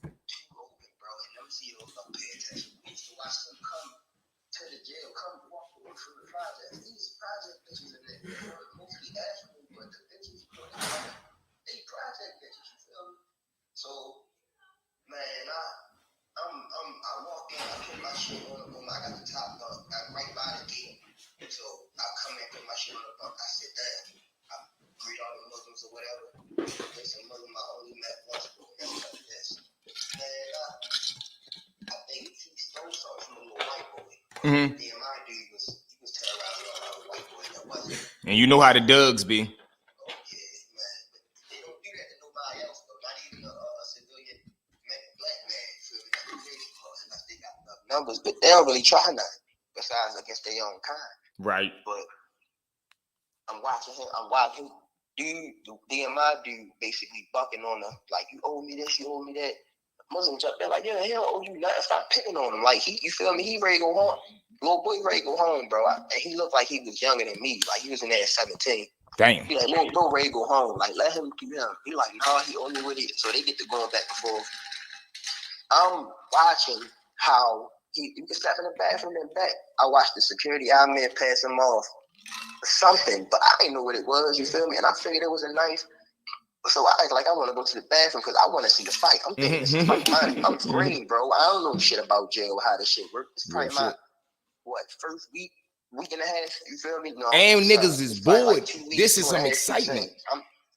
open, bro. And them CEOs don't pay attention. We used to watch them come to the jail, come walk away from the project. These project bitches in there, mostly African, but the bitches, they project bitches. You feel me? So, man, I walk in, I put my shit on the boom, I got the top bunk, I'm right by the gate. So I come in, put my shit on the bunk, I sit down, I greet all the Muslims or whatever. There's a Muslim I only met once, bro, never touched this. Man, I think he stole something from a little white boy. The my dude he was terrorizing all the white boy that wasn't. And you know how the Dougs be. Oh yeah, man. They don't do that to nobody else, though. Not even a civilian black man. They got enough numbers, but they don't really try nothing besides against their own kind. Right. But I'm watching him. Dude, DMI dude basically bucking on her. Like, you owe me this, you owe me that. Muslim jumped there like, yeah, he don't owe you nothing. Stop picking on him. Like, you feel me? He ready to go home. Little boy ready to go home, bro. And he looked like he was younger than me. Like, he was in there at 17. Damn. He like, little ready to go home. Like, let him keep him. He like, nah, he owe me with it. So they get to going back and forth. I'm watching how he was step in the bathroom and back. I watched the security man pass him off something, but I didn't know what it was, you feel me? And I figured it was a knife. So I act like I want to go to the bathroom because I want to see the fight. I'm thinking this is I'm green, bro. I don't know shit about jail, how this shit works. It's probably my first week and a half. You feel me? No, and niggas is bored. Like this is some excitement.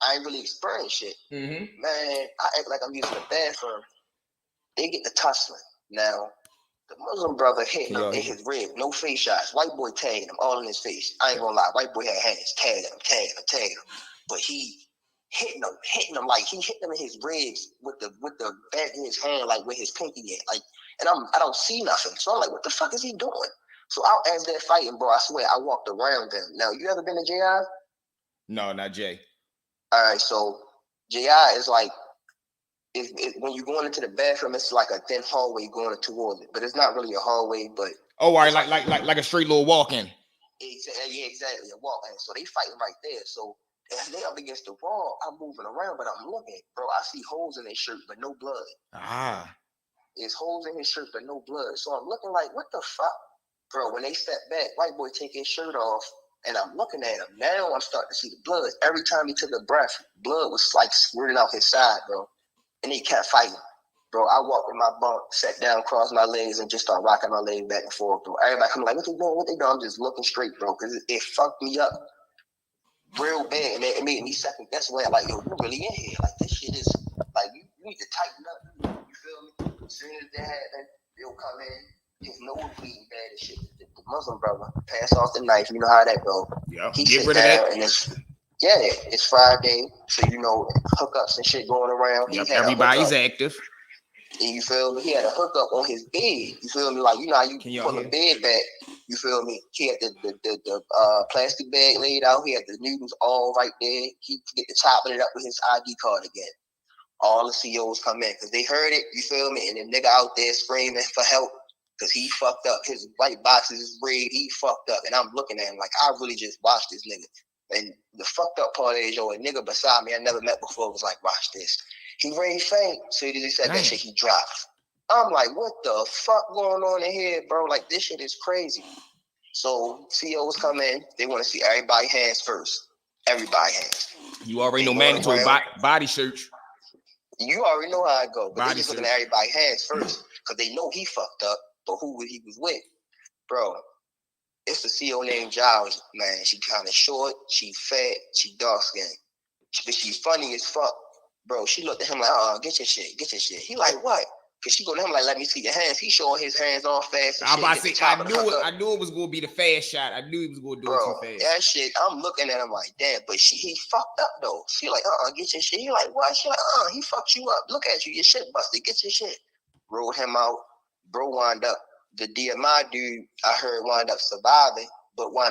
I ain't really experienced shit. Man, I act like I'm using the bathroom. They get the tussling. Now, the Muslim brother hitting him in his rib, no face shots. White boy tagging him all in his face. I ain't gonna lie, white boy had hands, tagging him. But he hitting him like he hit him in his ribs with the back of his hand, like with his pinky at. Like, and I don't see nothing. So I'm like, what the fuck is he doing? So as they're fighting, bro, I swear I walked around them. Now, you ever been to JI? No, not Jay. All right, so JI is like, when you're going into the bathroom, it's like a thin hallway going towards it, but it's not really a hallway. But all right, like a straight little walk-in. Yeah, exactly, a walk-in. So they fighting right there. So as they up against the wall, I'm moving around, but I'm looking, bro. I see holes in their shirt, but no blood. It's holes in his shirt, but no blood. So I'm looking like, what the fuck, bro? When they step back, white boy take his shirt off, and I'm looking at him. Now I'm starting to see the blood. Every time he took a breath, blood was like squirting out his side, bro. And he kept fighting. Bro, I walked in my bunk, sat down, crossed my legs, and just started rocking my legs back and forth, bro. Everybody come like, what they doing? I'm just looking straight, bro, because it fucked me up real bad. And it made me second guess where, like, yo, you really in here. Like, this shit is, like, you need to tighten up. You feel me? As soon as that happen, they'll come in. His nose bleeding bad as shit. The Muslim brother pass off the knife. You know how that go. Yeah, he get rid of that. And it's Friday, so you know hookups and shit going around. Yep, everybody's active. And you feel me? He had a hookup on his bed. You feel me? Like, you know how you pull the bed back. You feel me? He had the plastic bag laid out. He had the noodles all right there. He get to chopping it up with his ID card again. All the CEOs come in because they heard it. You feel me? And the nigga out there screaming for help. because he fucked up. His white boxes is red. He fucked up, and I'm looking at him like I really just watched this nigga. And the fucked up part is, yo, a nigga beside me I never met before was like, watch this. He ready faint. So he said that shit, he dropped. I'm like, what the fuck going on in here, bro? Like, this shit is crazy. So CEOs come in, they want to see everybody hands first. Everybody hands. You already know mandatory body search. You already know how it go. But Body they just looking search. at everybody's hands first because they know he fucked up, but who he was with. Bro, it's the CEO named Giles, man. She kind of short, she fat, she dark skinned. But she's funny as fuck. Bro, she looked at him like, get your shit, get your shit. He like, what? Because she go to him like, let me see your hands. He showing his hands all fast. I'm about to say, I knew it was going to be the fast shot. I knew he was going to do it too fast. That shit, I'm looking at him like, damn, but he fucked up, though. She like, get your shit. He like, what? She like, he fucked you up. Look at you. Your shit busted. Get your shit. Rolled him out. Bro wound up. The DMI dude, I heard, wound up surviving, but I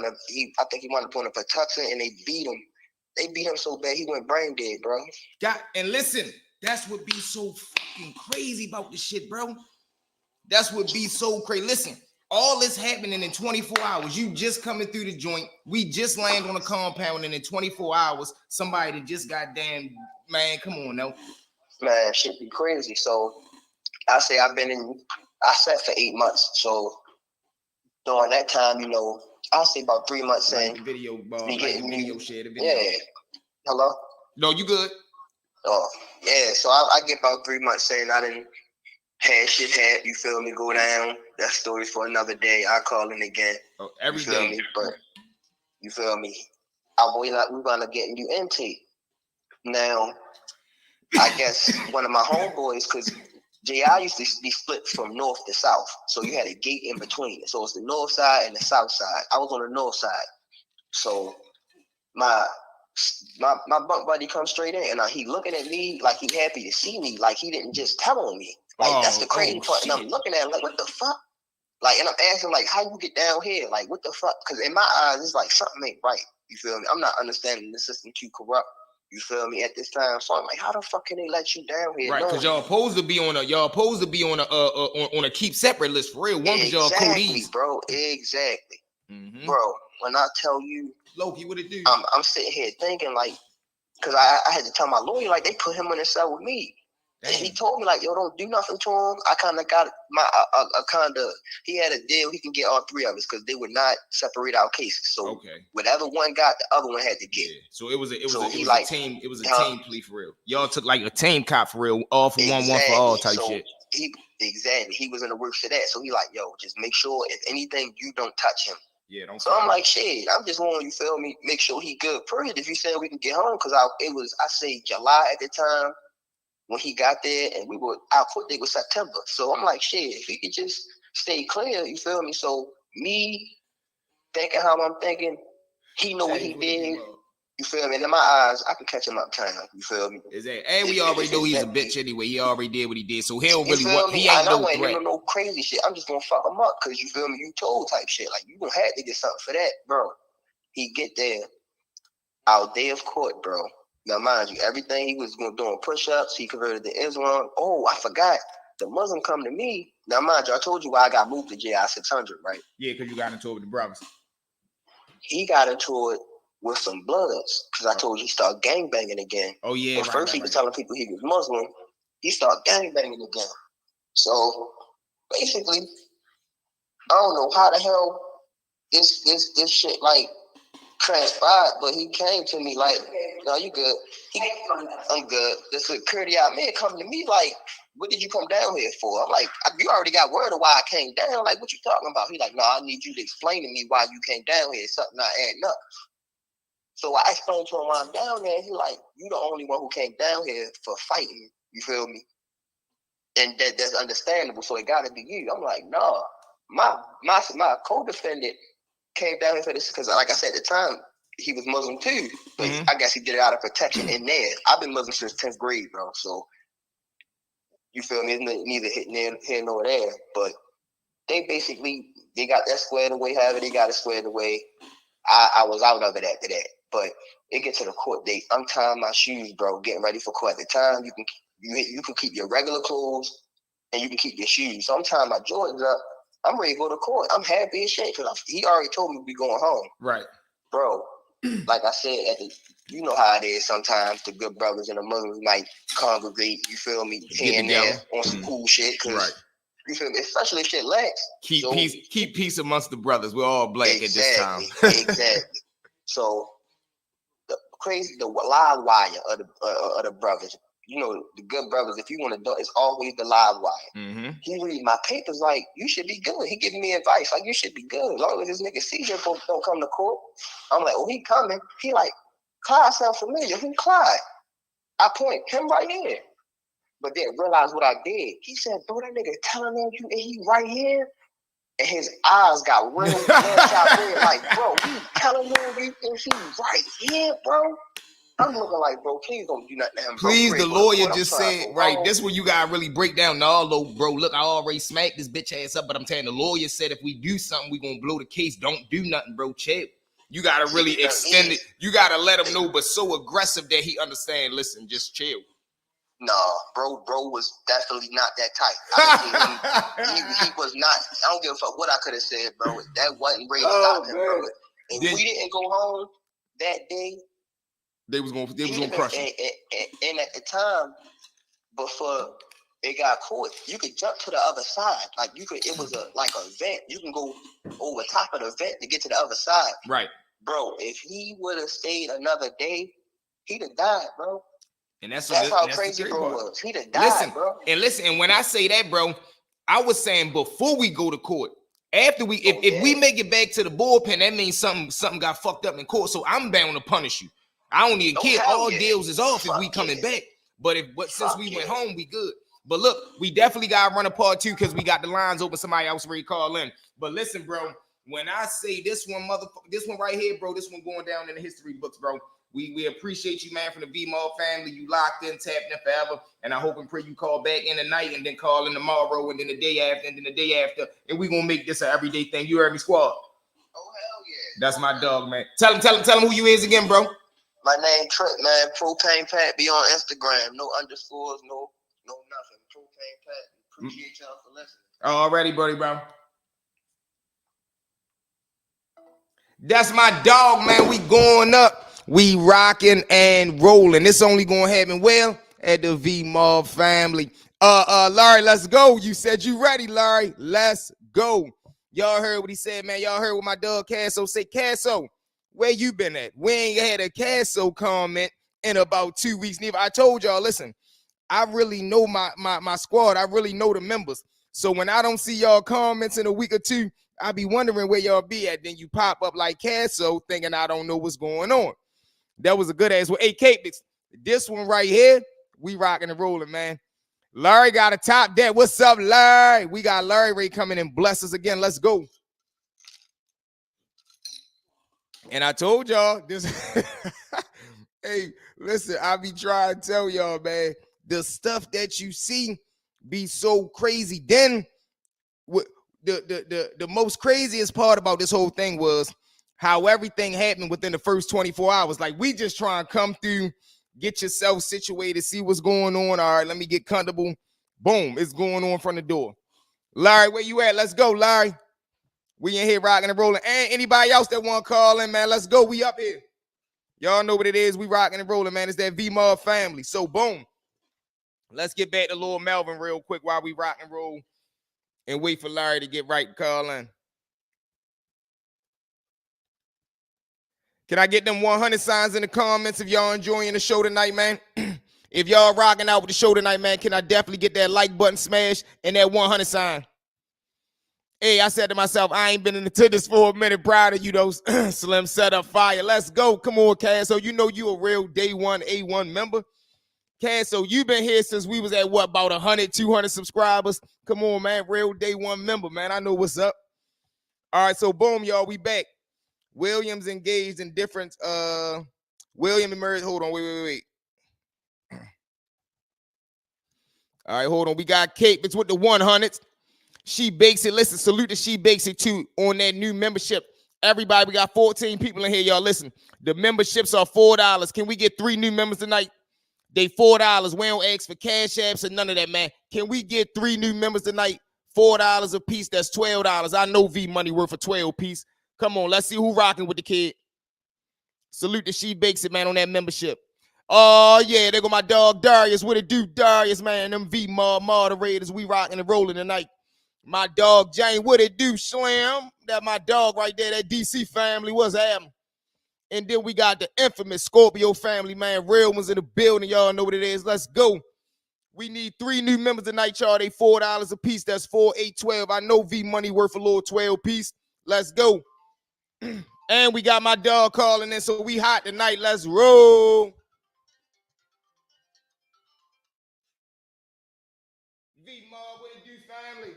think he wound up on a Patuxent, and they beat him. They beat him so bad, he went brain dead, bro. And listen, that's what be so fucking crazy about this shit, bro. That's what be so crazy. Listen, all this happening in 24 hours. You just coming through the joint. We just land on a compound, and in 24 hours, somebody that just got damn, man, come on now. Man, shit be crazy. So I say I sat for 8 months. So during that time, I'll say about 3 months in. The video, share the video. Yeah. Hello? No, you good. Oh, yeah. So I get about 3 months in. I didn't had shit, you feel me, go down. That story's for another day. I call in again. Oh, every you feel day. Me? But you feel me? We're gonna get you intake. Now, I guess one of my homeboys, because JI used to be split from north to south. So you had a gate in between. So it's the north side and the south side. I was on the north side. So my bunk buddy comes straight in, and he looking at me like he happy to see me. Like he didn't just tell on me. Like that's the crazy part. And I'm looking at him like, what the fuck? Like, and I'm asking like, how you get down here? Like, what the fuck? Because in my eyes, it's like something ain't right. You feel me? I'm not understanding the system too corrupt. You feel me? At this time, so I'm like, how the fuck can they let you down here? Right, because y'all supposed to be on a keep separate list for real. One, because y'all Exactly, bro. Exactly, bro. When I tell you, Loki, what it do? I'm sitting here thinking like, because I had to tell my lawyer like they put him in a cell with me. Damn. And he told me like, yo, don't do nothing to him. I kind of got he had a deal. He can get all three of us because they would not separate our cases. So whatever one got, the other one had to get. Yeah. So it was a team. It was a team plea for real. Y'all took like a team cop for real, all for one for all type shit. He was in the works for that. So he like, yo, just make sure if anything you don't touch him. Yeah, don't. So I'm like, shit. I'm just wanting, you feel me, make sure he good. Period. If you saying we can get home, because I say July at the time. When he got there, and our court date was September. So I'm like, shit, if he could just stay clear, you feel me? So me thinking how I'm thinking, he know what he did. You feel me? And in my eyes, I can catch him up time. You feel me? And we already know he's a bitch anyway. He already did what he did. So he don't really want. He ain't no threat. No crazy shit. I'm just gonna fuck him up because you feel me? You told type shit. Like you gonna have to get something for that, bro. He get there, our day of court, bro. Now, mind you, everything he was doing push-ups, he converted to Islam. Oh, I forgot. The Muslim come to me. Now, mind you, I told you why I got moved to JI 600, right? Yeah, because you got into it with the brothers. He got into it with some bloods because I told you he started gangbanging again. Oh, yeah. But first he was telling people he was Muslim. He started gangbanging again. So, basically, I don't know how the hell this shit, like, transpired, but he came to me like, no, you good. I'm good. This security out man come to me like, what did you come down here for? I'm like, you already got word of why I came down. Like, what you talking about? He like, no, I need you to explain to me why you came down here. Something not adding up. So I explained to him why I'm down there. He like, you the only one who came down here for fighting. You feel me? And that's understandable. So it got to be you. I'm like, no, my co-defendant came down here for this because, like I said at the time, he was Muslim too. But I guess he did it out of protection in there. I've been Muslim since 10th grade, bro. So, you feel me? It's neither here nor there. But they got that squared away, however they got it squared away. I was out of it after that. But it gets to the court date. I'm tying my shoes, bro, getting ready for court. At the time, you can keep your regular clothes and you can keep your shoes. So I'm tying my Jordans up. I'm ready to go to court. I'm happy as shit because he already told me we going home. Right. Bro, like I said, you know how it is sometimes. The good brothers and the Muslims might congregate, you feel me, here and there on some cool shit. Cause, you feel me? Especially if shit lasts. Keep peace amongst the brothers. We're all black at this time. Exactly. So, the live wire of the brothers. You know, the good brothers, if you want to do, it's always the live wire. Mm-hmm. He read my papers like, you should be good. He giving me advice like, you should be good. As long as this nigga CJ don't come to court. I'm like, oh, he coming. He like, Clyde sound familiar. Who Clyde? I point him right here. But then realize what I did. He said, bro, that nigga telling you and he right here. And his eyes got real bloodshot red. Like, bro, he telling you and he right here, bro. I'm looking like, bro, please don't do nothing to him. Please, the lawyer just said, right, this one you gotta really break down. No, bro, look, I already smacked this bitch ass up, but I'm telling the lawyer said if we do something, we gonna blow the case. Don't do nothing, bro. Chill. You gotta really extend it. You gotta let him know, but so aggressive that he understand. Listen, just chill. Nah, bro was definitely not that type. He was not. I don't give a fuck what I could have said, bro. That wasn't ready to stop him, bro. If we didn't go home that day, they was gonna crush him. And at the time, before it got caught, you could jump to the other side. Like it was a vent. You can go over top of the vent to get to the other side. Right, bro. If he would have stayed another day, he'd have died, bro. And that's how crazy bro was. He'd have died, bro. And when I say that, bro, I was saying before we go to court. After if we make it back to the bullpen, that means something got fucked up in court. So I'm bound to punish you. I don't even care. All deals is off if we coming back. But since we went home, we good. But look, we definitely got to run a part 2 because we got the lines open. Somebody else ready to call in. But listen, bro, when I say this one right here, bro, this one going down in the history books, bro. We appreciate you, man, from the V-Mall family. You locked in, tapped in forever. And I hope and pray you call back in the night and then call in tomorrow and then the day after and then the day after. And we're going to make this an everyday thing. You heard me, squad? Oh, hell yeah. That's my dog, man. Tell him who you is again, bro. My name Trent, man. Propane Pat. Be on Instagram. No underscores, no nothing. Propane Pat. Appreciate y'all for listening. Already, buddy, bro. That's my dog, man. We going up. We rocking and rolling. It's only gonna happen well at the V-Mall family. Larry, let's go. You said you ready, Larry. Let's go. Y'all heard what he said, man. Y'all heard what my dog Casso say. Casso, where you been at? We ain't had a Casso comment in about 2 weeks. Neither. I told y'all, listen, I really know my squad. I really know the members. So when I don't see y'all comments in a week or two, I be wondering where y'all be at. Then you pop up like Casso thinking I don't know what's going on. That was a good ass. Well, hey, Capix, this one right here, we rocking and rolling, man. Larry got a top deck. What's up, Larry? We got Larry Ray coming in. Bless us again. Let's go. And I told y'all this. Hey, listen, I be trying to tell y'all, man, the stuff that you see be so crazy. Then the most craziest part about this whole thing was how everything happened within the first 24 hours. Like, we just try and come through, get yourself situated, see what's going on. All right, let me get comfortable. Boom, it's going on from the door. Larry, where you at? Let's go, Larry. We in here rocking and rolling. And anybody else that want to call in, man, let's go. We up here. Y'all know what it is. We rocking and rolling, man. It's that V-Mall family. So, boom. Let's get back to Lord Melvin real quick while we rock and roll and wait for Larry to get right and call in. Can I get them 100 signs in the comments if y'all enjoying the show tonight, man? If y'all rocking out with the show tonight, man, can I definitely get that like button smashed and that 100 sign? Hey, I said to myself, I ain't been into this for a minute. Proud of you, those Slim Setup Fire. Let's go. Come on, Cass. So you know you a real day one A1 member. Cass, so you been here since we was at what, about 100, 200 subscribers? Come on, man. Real day one member, man. I know what's up. All right, so boom, y'all. We back. Williams engaged in different William emerged. Hold on, wait. All right, hold on. We got Kate. It's with the 100s. She Bakes It. Listen, salute to She Bakes It too on that new membership. Everybody, we got 14 people in here, y'all. Listen, the memberships are $4. Can we get 3 new members tonight? They $4. We don't ask for cash apps or none of that, man. Can we get 3 new members tonight? $4 a piece. That's $12. I know V money worth a 12 piece. Come on, let's see who rocking with the kid. Salute to She Bakes It, man, on that membership. Oh, yeah, there go my dog Darius. What it do, Darius, man? Them V moderators, we rocking and rolling tonight. My dog Jane, what it do, Slim? That my dog right there, that DC family, what's happening? And then we got the infamous Scorpio family, man. Real ones in the building. Y'all know what it is. Let's go. We need 3 new members tonight, y'all. They $4 a piece. That's 4, 8, 12. I know V money worth a little 12 piece. Let's go. And we got my dog calling in, so we hot tonight. Let's roll. V-Mod, what it do, family?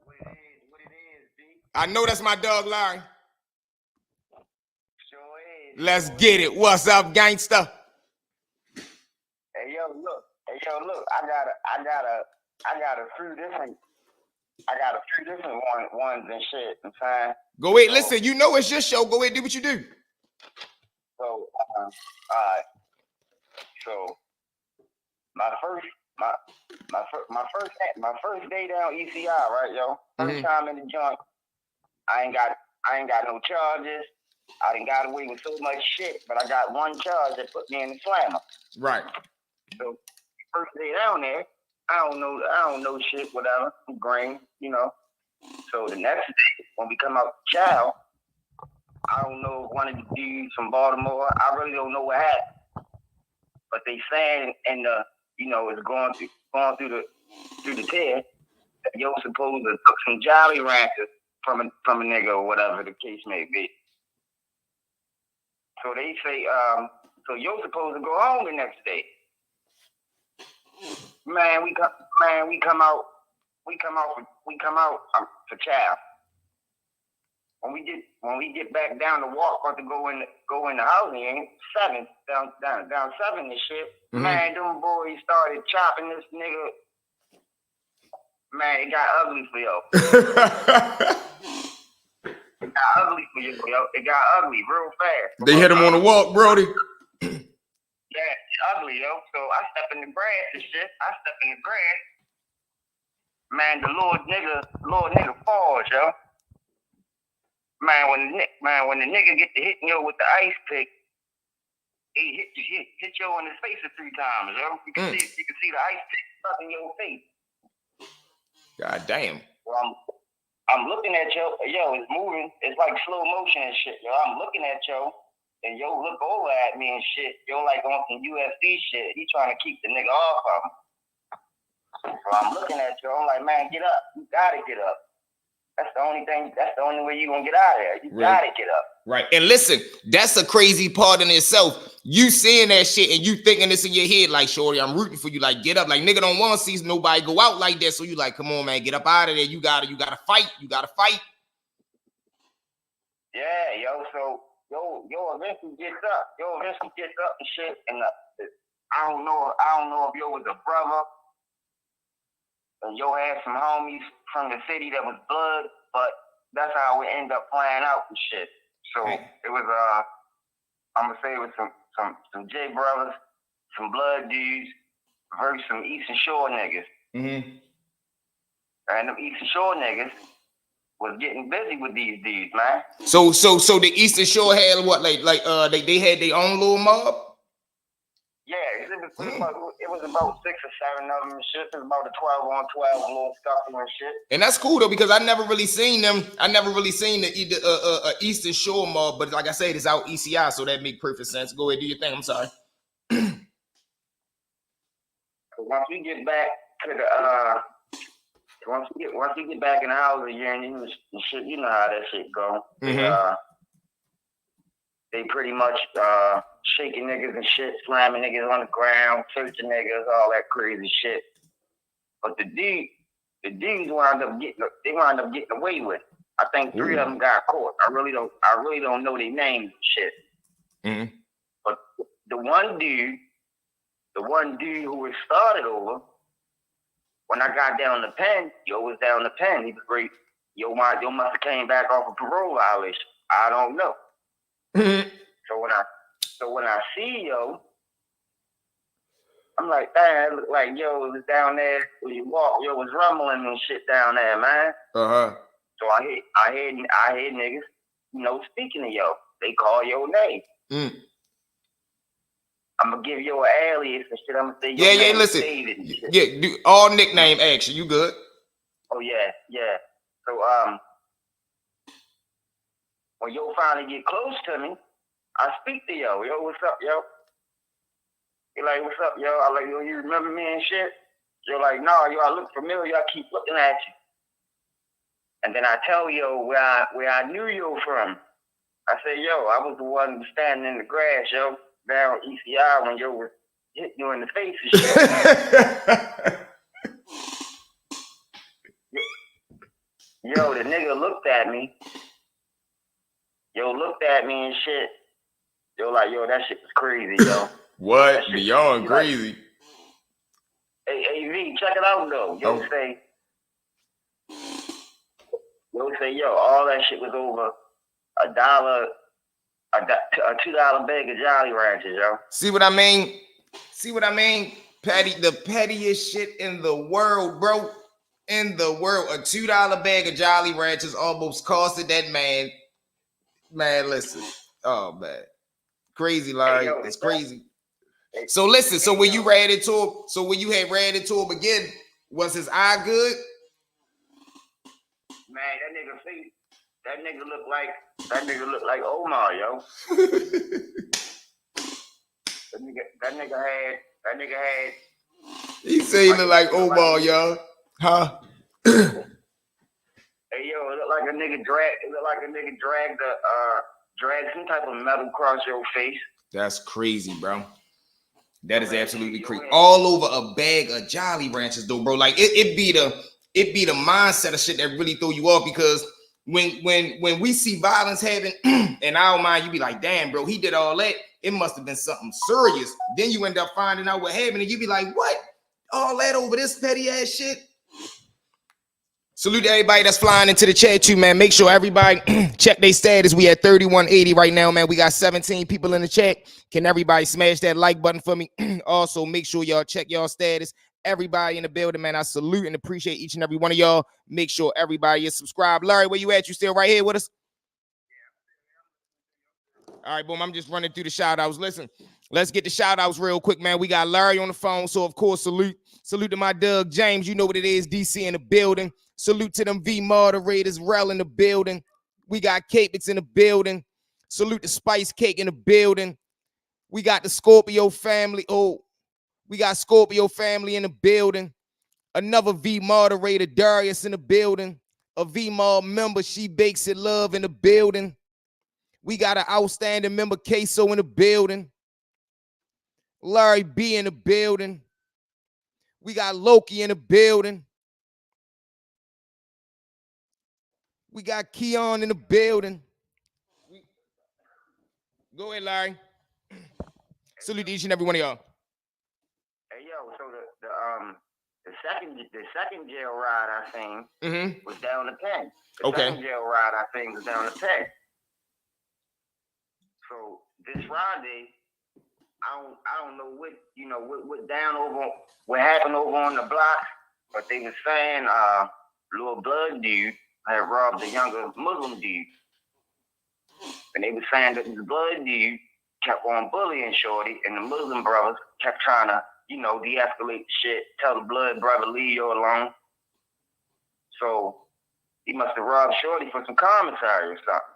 What it is, B. I know that's my dog, Larry. Sure is. Let's get it. What's up, gangster? Hey yo, look. I got a few different ones and shit. I'm saying. Go ahead. Listen, you know it's your show. Go ahead, do what you do. So, so my first day down ECI, right, yo. First time in the joint. I ain't got no charges. I done got away with so much shit, but I got one charge that put me in the slammer. Right. So first day down there, I don't know shit, whatever. I'm green, you know. So the next day, when we come out to chow, I don't know if one of the dudes from Baltimore, I really don't know what happened. But they saying it's going through the tear that you're supposed to took some Jolly Ranchers from a nigga or whatever the case may be. So they say, so you're supposed to go home the next day. Man, we come out for chow. When we get back down the walk or to go in the housing, 7 down 7 and shit. Mm-hmm. Man, them boys started chopping this nigga. Man, it got ugly for yo. It got ugly for you, yo. It got ugly real fast. They hit him on the walk, Brody. Yeah, it's ugly, yo. So I step in the grass and shit. Man, the little nigga falls, yo. Man, when the nigga get to hitting yo with the ice pick, he hit yo in his face 3 times, yo. You can see the ice pick stuck in your face. God damn. Well, I'm looking at yo, it's moving. It's like slow motion and shit, yo. I'm looking at yo, and yo look over at me and shit. Yo like on some UFC shit. He trying to keep the nigga off of him. So I'm looking at yo. I'm like, man, get up. You gotta get up. That's the only way you gonna get out of there. You gotta get up. Right. And listen, that's a crazy part in itself. You seeing that shit and you thinking this in your head, like, shorty, I'm rooting for you. Like, get up. Like, nigga don't want to see nobody go out like that. So you like, come on, man, get up out of there. You gotta fight. You gotta fight. Yeah, yo. So yo eventually gets up. And shit. And I don't know if yo was a brother. And yo had some homies from the city that was blood, but that's how we end up playing out and shit. So it was I'm gonna say it was some J brothers, some blood dudes, versus some Eastern Shore niggas. Mm-hmm. And them Eastern Shore niggas was getting busy with these dudes, man. So the Eastern Shore had what, like they had their own little mob? Yeah, it was about 6 or 7 of them and shit. It was about a 12-on-12 little stuff and shit. And that's cool though, because I never really seen them. I never really seen the Eastern Shore mob, but like I said, it's out ECI, so that makes perfect sense. Go ahead, do your thing. I'm sorry. Once we get back to the once we get back in the house again, and shit, you know how that shit go. Mm-hmm. They pretty much shaking niggas and shit, slamming niggas on the ground, searching niggas, all that crazy shit. But the dudes wound up getting away with it. I think 3 of them got caught. I really don't know their names and shit. Mm-hmm. But the one dude who was started over, when I got down the pen, yo was down the pen. He was great. Yo must have came back off a parole violation. I don't know. So when I see yo, I'm like, damn, it looked like yo was down there when you walk, yo was rumbling and shit down there, man. Uh-huh. So I hear niggas, speaking to yo. They call your name. I'm gonna give you an alias and shit. I'm gonna say your name listen. David and shit. Yeah, do all nickname action. You good? Oh yeah. So when yo finally get close to me, I speak to yo. Yo, what's up, yo? He like, what's up, yo? I like, yo, you remember me and shit? You're like, no, yo, I look familiar. I keep looking at you. And then I tell yo where I knew you from. I say, yo, I was the one standing in the grass, yo, down ECI when yo was hitting you in the face and shit. Yo, the nigga looked at me. Yo looked at me and shit. Yo, like, yo, that shit was crazy, yo. What? Beyond crazy. Like, hey, V, check it out, though. Yo say, yo, all that shit was over $1, a $2 bag of Jolly Ranchers, yo. See what I mean? Patty, the pettiest shit in the world, bro. In the world, a $2 bag of Jolly Ranchers almost costed that man. Man, listen. Oh man, crazy, Larry. It's crazy. So listen. So when you ran into him, again, was his eye good? Man, that nigga looked like Omar, yo. that nigga had. He say he look like Omar, yo. Huh? Hey, yo, it looked like a nigga dragged some type of metal across your face. That's crazy, bro. That is absolutely crazy. All over a bag of Jolly Ranchers, though, bro. Like it be the mindset of shit that really throw you off, because when we see violence happen in our mind, you be like, damn, bro, he did all that. It must have been something serious. Then you end up finding out what happened, and you be like, what? All that over this petty ass shit? Salute to everybody that's flying into the chat too, man. Make sure everybody check their status. We at 3180 right now, man. We got 17 people in the chat. Can everybody smash that like button for me? Also, make sure y'all check y'all status. Everybody in the building, man, I salute and appreciate each and every one of y'all. Make sure everybody is subscribed. Larry, where you at? You still right here with us? All right, boom. I'm just running through the shout outs. Listen, let's get the shout outs real quick, man. We got Larry on the phone. So, of course, salute to my Doug James. You know what it is. DC in the building. Salute to them V moderators. Rel in the building. We got Capix in the building. Salute to Spice Cake in the building. We got the Scorpio family. Oh, we got Scorpio family in the building. Another V moderator, Darius, in the building. A V mod member, She Bakes It Love, in the building. We got an outstanding member, Queso, in the building. Larry B in the building. We got Loki in the building. We got Keon in the building. Go ahead, Larry. Salute to each and every one of y'all. Hey, yo, so the second jail ride I seen was down the pen. The second jail ride I seen was down the pen. So this Friday, I don't know what happened over on the block, but they was saying little blood dude had robbed a younger Muslim dude. And they was saying that this blood dude kept on bullying Shorty, and the Muslim brothers kept trying to, de-escalate shit, tell the blood brother, leave you alone. So he must have robbed Shorty for some commissary or something.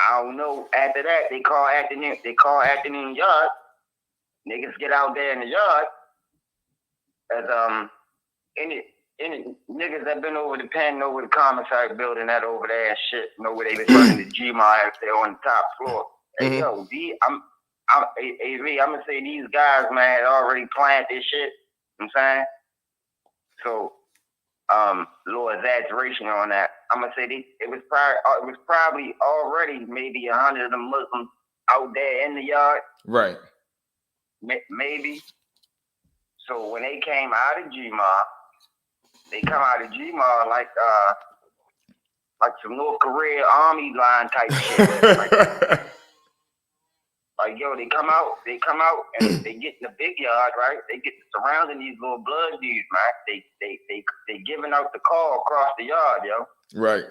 I don't know. After that, they call acting in the yard. Niggas get out there in the yard. As any niggas that been over the pen, over the commissary building, that over there and shit, know where they been running the Gma if they're on the top floor. Hey yo, D, I'm gonna say these guys, man, had already planned this shit. You know what I'm saying? So little exaggeration on that. I'm gonna say it was probably already maybe 100 of them Muslims out there in the yard. Right. Maybe. So when they came out of Gma, they come out of Gma like some North Korea army line type shit. Like, yo, they come out and they get in the big yard, right? They get surrounding these little blood dudes, man. They giving out the call across the yard, yo. Right.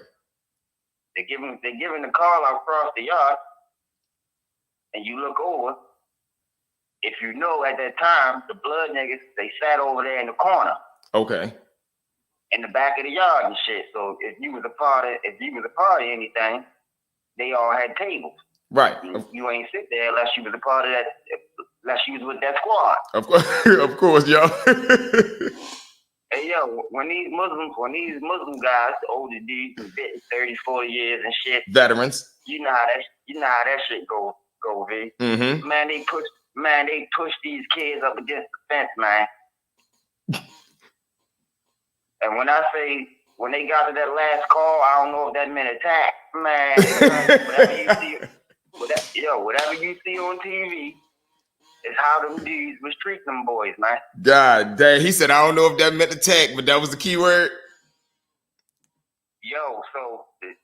They giving the call out across the yard, and you look over. If you know at that time, the blood niggas, they sat over there in the corner. Okay. In the back of the yard and shit. So if you was a part of anything, they all had tables. Right. You ain't sit there unless you was a part of that, unless you was with that squad. Of course, yo. Hey, yo, when these Muslim guys, the older dudes, who've been 30, 40 years and shit, Veterans. you know how that shit go, V. Mm-hmm. Man, they push these kids up against the fence, man. And when I say, when they got to that last call, I don't know if that meant attack, man. Whatever you see on TV is how them dudes was treating them boys, man. God damn, he said, I don't know if that meant attack, but that was the key word. Yo, so the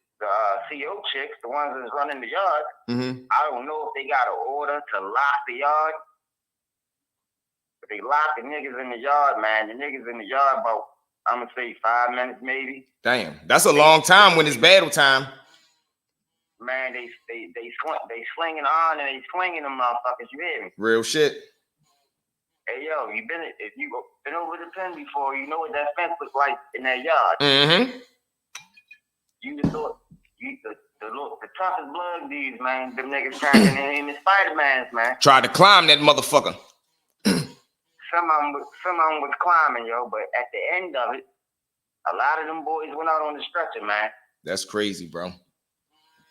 CO chicks, the ones that's running the yard, mm-hmm. I don't know if they got an order to lock the yard, but they locked the niggas in the yard, man. The niggas in the yard about, I'm gonna say 5 minutes maybe. Damn, that's a long time when it's battle time. Man, they slinging on and they swinging them motherfuckers. You hear me? Real shit. Hey yo, if you been over the pen before, you know what that fence looks like in that yard. Mm-hmm. You just thought the toughest blood dudes, man. Them niggas trying to name Spider-Mans, man. Tried to climb that motherfucker. Some of them was climbing, yo, but at the end of it, a lot of them boys went out on the stretcher, man. That's crazy, bro.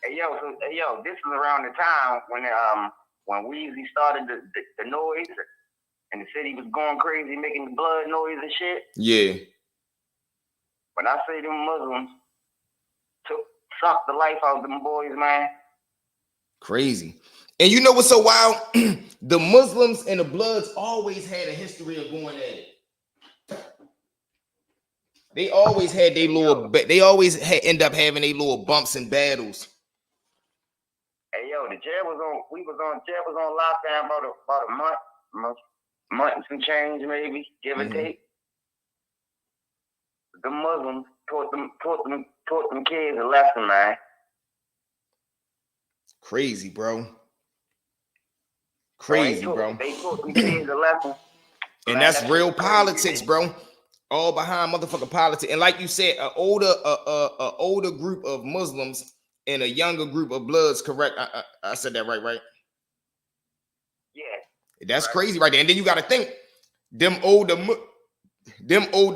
Hey yo, this is around the time when Weezy started the noise and the city was going crazy, making the blood noise and shit. Yeah. When I say them Muslims sucked the life out of them boys, man. Crazy. And you know what's so wild? The Muslims and the Bloods always had a history of going at it. They always had their little. They always end up having their little bumps and battles. Hey yo, the jail was on lockdown about a month and some change maybe, give or take. The Muslims taught them kids a lesson, man. Crazy, bro. Crazy, bro. They taught them kids a lesson. And that's real politics, bro. All behind motherfucking politics. And like you said, an older group of Muslims and a younger group of Bloods, correct? I said that right? Yeah. That's right. Crazy right there. And then you got to think, them older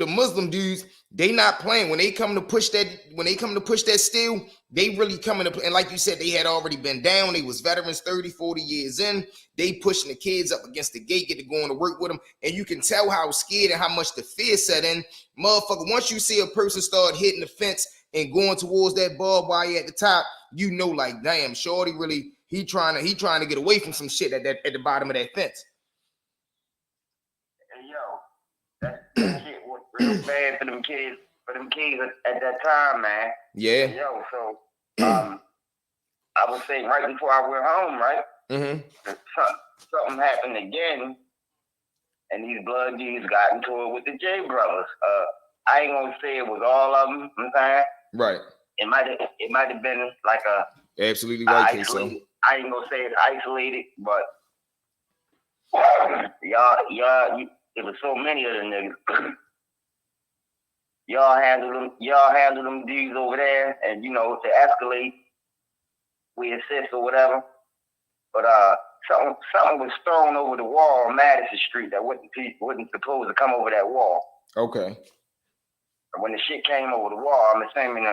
Muslim dudes, they not playing. When they come to push that steel, they really coming to, and like you said, they had already been down. They was veterans 30, 40 years in. They pushing the kids up against the gate, get to going to work with them. And you can tell how scared and how much the fear set in. Motherfucker, once you see a person start hitting the fence and going towards that barbed wire at the top, you know, like, damn, shorty really, he trying to get away from some shit at the bottom of that fence. Hey, yo, that shit was real bad for them kids at that time, man. Yeah. Hey, yo, so I was saying right before I went home, right? Mm-hmm. Something happened again, and these blood dudes got into it with the J brothers. I ain't gonna say it was all of them. You know what I'm saying? Right. It might have been like a absolutely right case. So I ain't gonna say it's isolated, but y'all, it was so many of them niggas. y'all handle them dudes over there, and you know, to escalate, we assist or whatever. But something was thrown over the wall on Madison Street that wasn't supposed to come over that wall. Okay. When the shit came over the wall, I'm assuming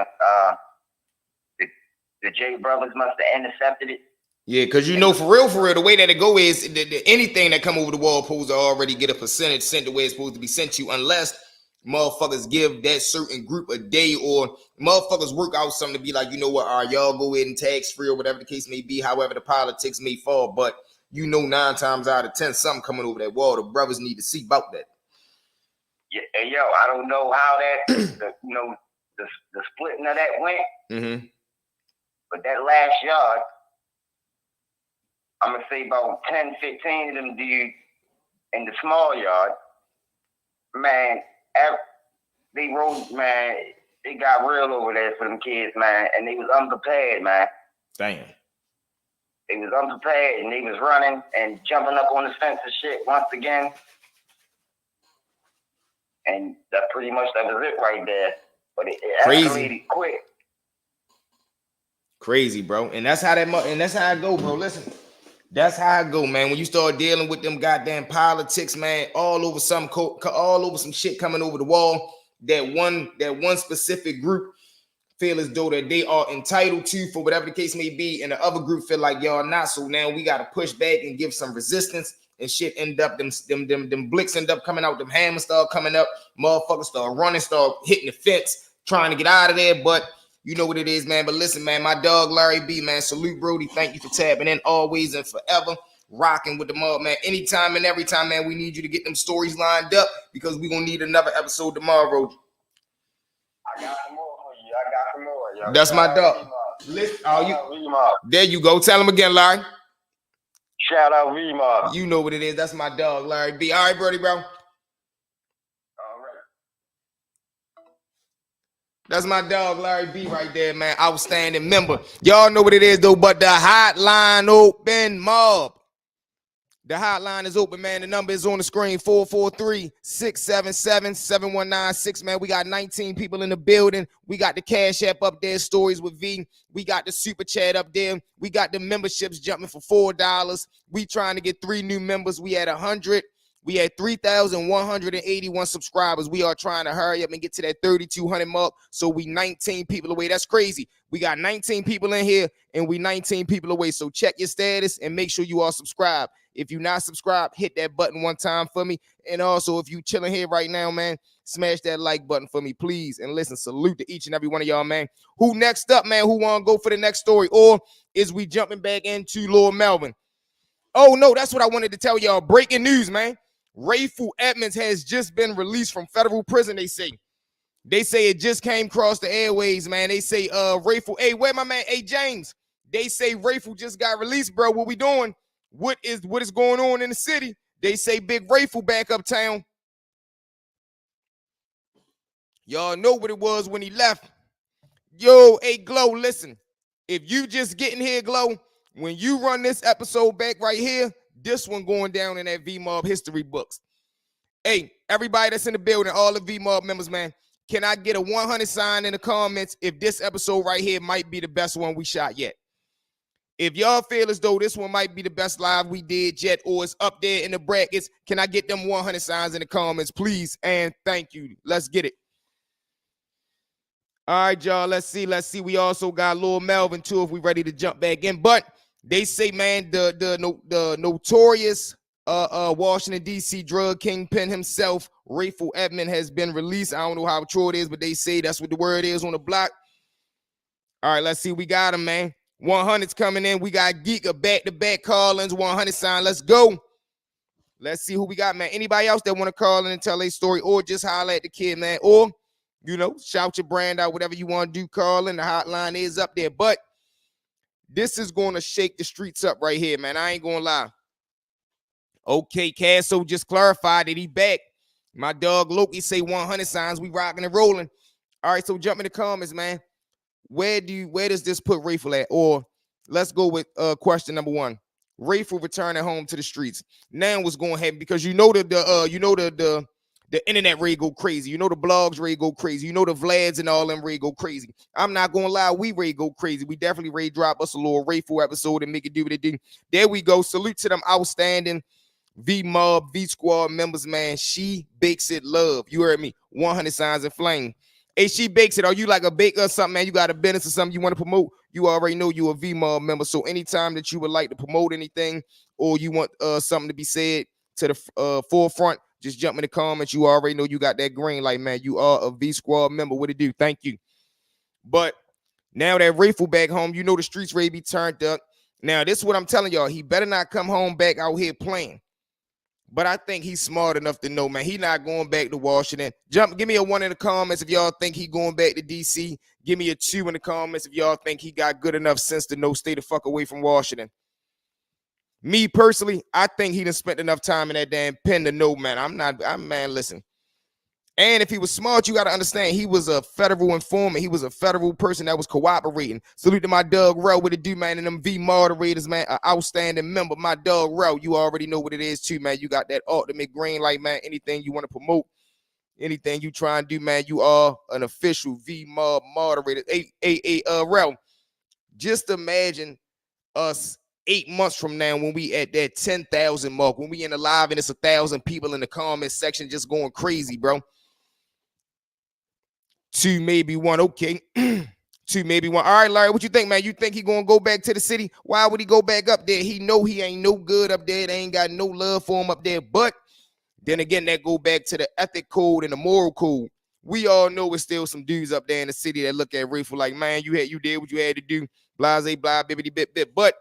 the J brothers must have intercepted it. Yeah, because you know, for real, the way that it go is anything that come over the wall supposed to already get a percentage sent the way it's supposed to be sent to you, unless motherfuckers give that certain group a day or motherfuckers work out something to be like, you know what, all right, y'all go ahead and tax free or whatever the case may be, however the politics may fall. But you know, 9 times out of 10, something coming over that wall. The brothers need to see about that. Yeah, and yo, I don't know how that, the splitting of that went. Mm-hmm. But that last yard, I'm going to say about 10, 15 of them dudes in the small yard. Man, they rode, man, it got real over there for them kids, man, and they was unprepared, man. Damn. They was unprepared, and they was running and jumping up on the fence and shit once again. And that was it right there. But it escalated quick. Crazy, bro. And that's how I go, bro. Listen, that's how I go, man. When you start dealing with them goddamn politics, man, all over some shit coming over the wall, that one specific group feel as though that they are entitled to for whatever the case may be, and the other group feel like y'all not. So now we gotta push back and give some resistance, and shit end up them blicks end up coming out, them hammers start coming up, motherfuckers start running, start hitting the fence, trying to get out of there. But you know what it is, man. But listen, man, my dog Larry B, man, salute Brody. Thank you for tapping in always and forever, rocking with the mob, man. Anytime and every time, man, we need you to get them stories lined up because we're gonna need another episode tomorrow. I got some more for you. I got some more. Yo. That's my dog. Listen, there you go. Tell him again, Larry. Shout out V-Mob. You know what it is. That's my dog, Larry B. All right, Brody, bro. All right. That's my dog, Larry B, right there, man. Outstanding member. Y'all know what it is, though, but the hotline open, mob. The hotline is open, man. The number is on the screen, 443-677-7196, man. We got 19 people in the building. We got the Cash App up there, Stories with V. We got the Super Chat up there. We got the memberships jumping for $4. We trying to get 3 new members. We had 100. We had 3,181 subscribers. We are trying to hurry up and get to that 3,200 mark. So we 19 people away. That's crazy. We got 19 people in here, and we 19 people away. So check your status and make sure you are subscribed. If you're not subscribed, hit that button one time for me. And also, if you chilling here right now, man, smash that like button for me, please. And listen, salute to each and every one of y'all, man. Who next up, man? Who want to go for the next story? Or is we jumping back into Lord Melvin? Oh, no, that's what I wanted to tell y'all. Breaking news, man. Raful Edmond has just been released from federal prison, they say. They say it just came across the airways, man. They say, Raful, hey, where my man? Hey, James. They say Raful just got released, bro. What we doing? What is going on in the city? They say Big Raful back uptown. Y'all know what it was when he left. Yo, hey, Glow, listen. If you just getting here, Glow, when you run this episode back right here, this one going down in that V-Mob history books. Hey, everybody that's in the building, all the V-Mob members, man, can I get a 100 sign in the comments if this episode right here might be the best one we shot yet? If y'all feel as though this one might be the best live we did yet, or it's up there in the brackets, can I get them 100 signs in the comments, please? And thank you. Let's get it. All right, y'all, let's see. We also got Lord Melvin, too, if we ready to jump back in. But they say, man, the notorious Washington, D.C. drug kingpin himself, Raful Edmond, has been released. I don't know how true it is, but they say that's what the word is on the block. All right, let's see. We got him, man. 100's coming in. We got Geek, a back-to-back call-ins, 100 sign. Let's go. Let's see who we got, man. Anybody else that want to call in and tell a story, or just holler at the kid, man, or, you know, shout your brand out, whatever you want to do, call in. The hotline is up there. But this is going to shake the streets up right here, man. I ain't going to lie. Okay, Casso just clarified that he back. My dog Loki say 100 signs. We rocking and rolling. All right, so jump in the comments, man. Where does this put Raful at? Or let's go with question number 1. Raful returning home to the streets. Now what's going to happen? Because you know the internet ready go crazy. You know the blogs ready go crazy. You know the Vlads and all them ready go crazy. I'm not going to lie. We ready go crazy. We definitely ready drop us a little Raful episode and make it do what it do. There we go. Salute to them outstanding V-Mob, V-Squad members, man. She bakes it love. You heard me. 100 signs of flame. Hey, She Bakes It. Are you like a baker or something, man? You got a business or something you want to promote? You already know you a V-Mob member. So anytime that you would like to promote anything, or you want something to be said to the forefront, just jump in the comments. You already know you got that green light, man. You are a V-Squad member. What it do? Thank you. But now that Raful back home, you know the streets ready to be turned up. Now, this is what I'm telling y'all. He better not come home back out here playing. But I think he's smart enough to know, man, he not going back to Washington. Give me a 1 in the comments if y'all think he going back to D.C. Give me a 2 in the comments if y'all think he got good enough sense to know stay the fuck away from Washington. Me personally, I think he done spent enough time in that damn pen to know, man. Man, listen. And if he was smart, you got to understand he was a federal informant. He was a federal person that was cooperating. Salute to my Doug Rowe with the dude, man, and them V moderators, man. An outstanding member. My Doug Rowe, you already know what it is too, man. You got that ultimate green light, man. Anything you want to promote, anything you try and do, man, you are an official V moderator. Rowe, just imagine us 8 months from now when we at that 10,000 mark, when we in the live and it's 1,000 people in the comment section just going crazy, bro. 2, maybe 1. Okay. 2, maybe 1. All right, Larry, what you think, man? You think he gonna go back to the city? Why would he go back up there? He know he ain't no good up there. They ain't got no love for him up there. But then again, that go back to the ethic code and the moral code. We all know it's still some dudes up there in the city that look at Raful like, man, you did what you had to do. Blase, blah, bibbity, bit. But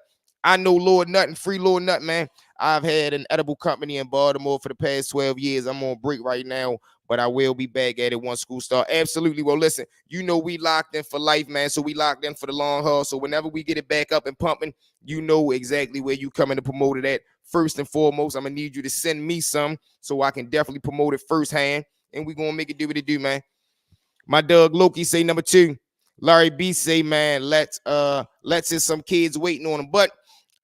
I know Lord Nut and free Lord Nut, man. I've had an edible company in Baltimore for the past 12 years. I'm on break right now, but I will be back at it once school start. Absolutely. Well, listen, you know we locked in for life, man. So we locked in for the long haul. So whenever we get it back up and pumping, you know exactly where you coming to promote it at. First and foremost, I'm going to need you to send me some so I can definitely promote it firsthand. And we're going to make it do what it do, man. My Doug Loki say number 2. Larry B say, man, let's is some kids waiting on him. But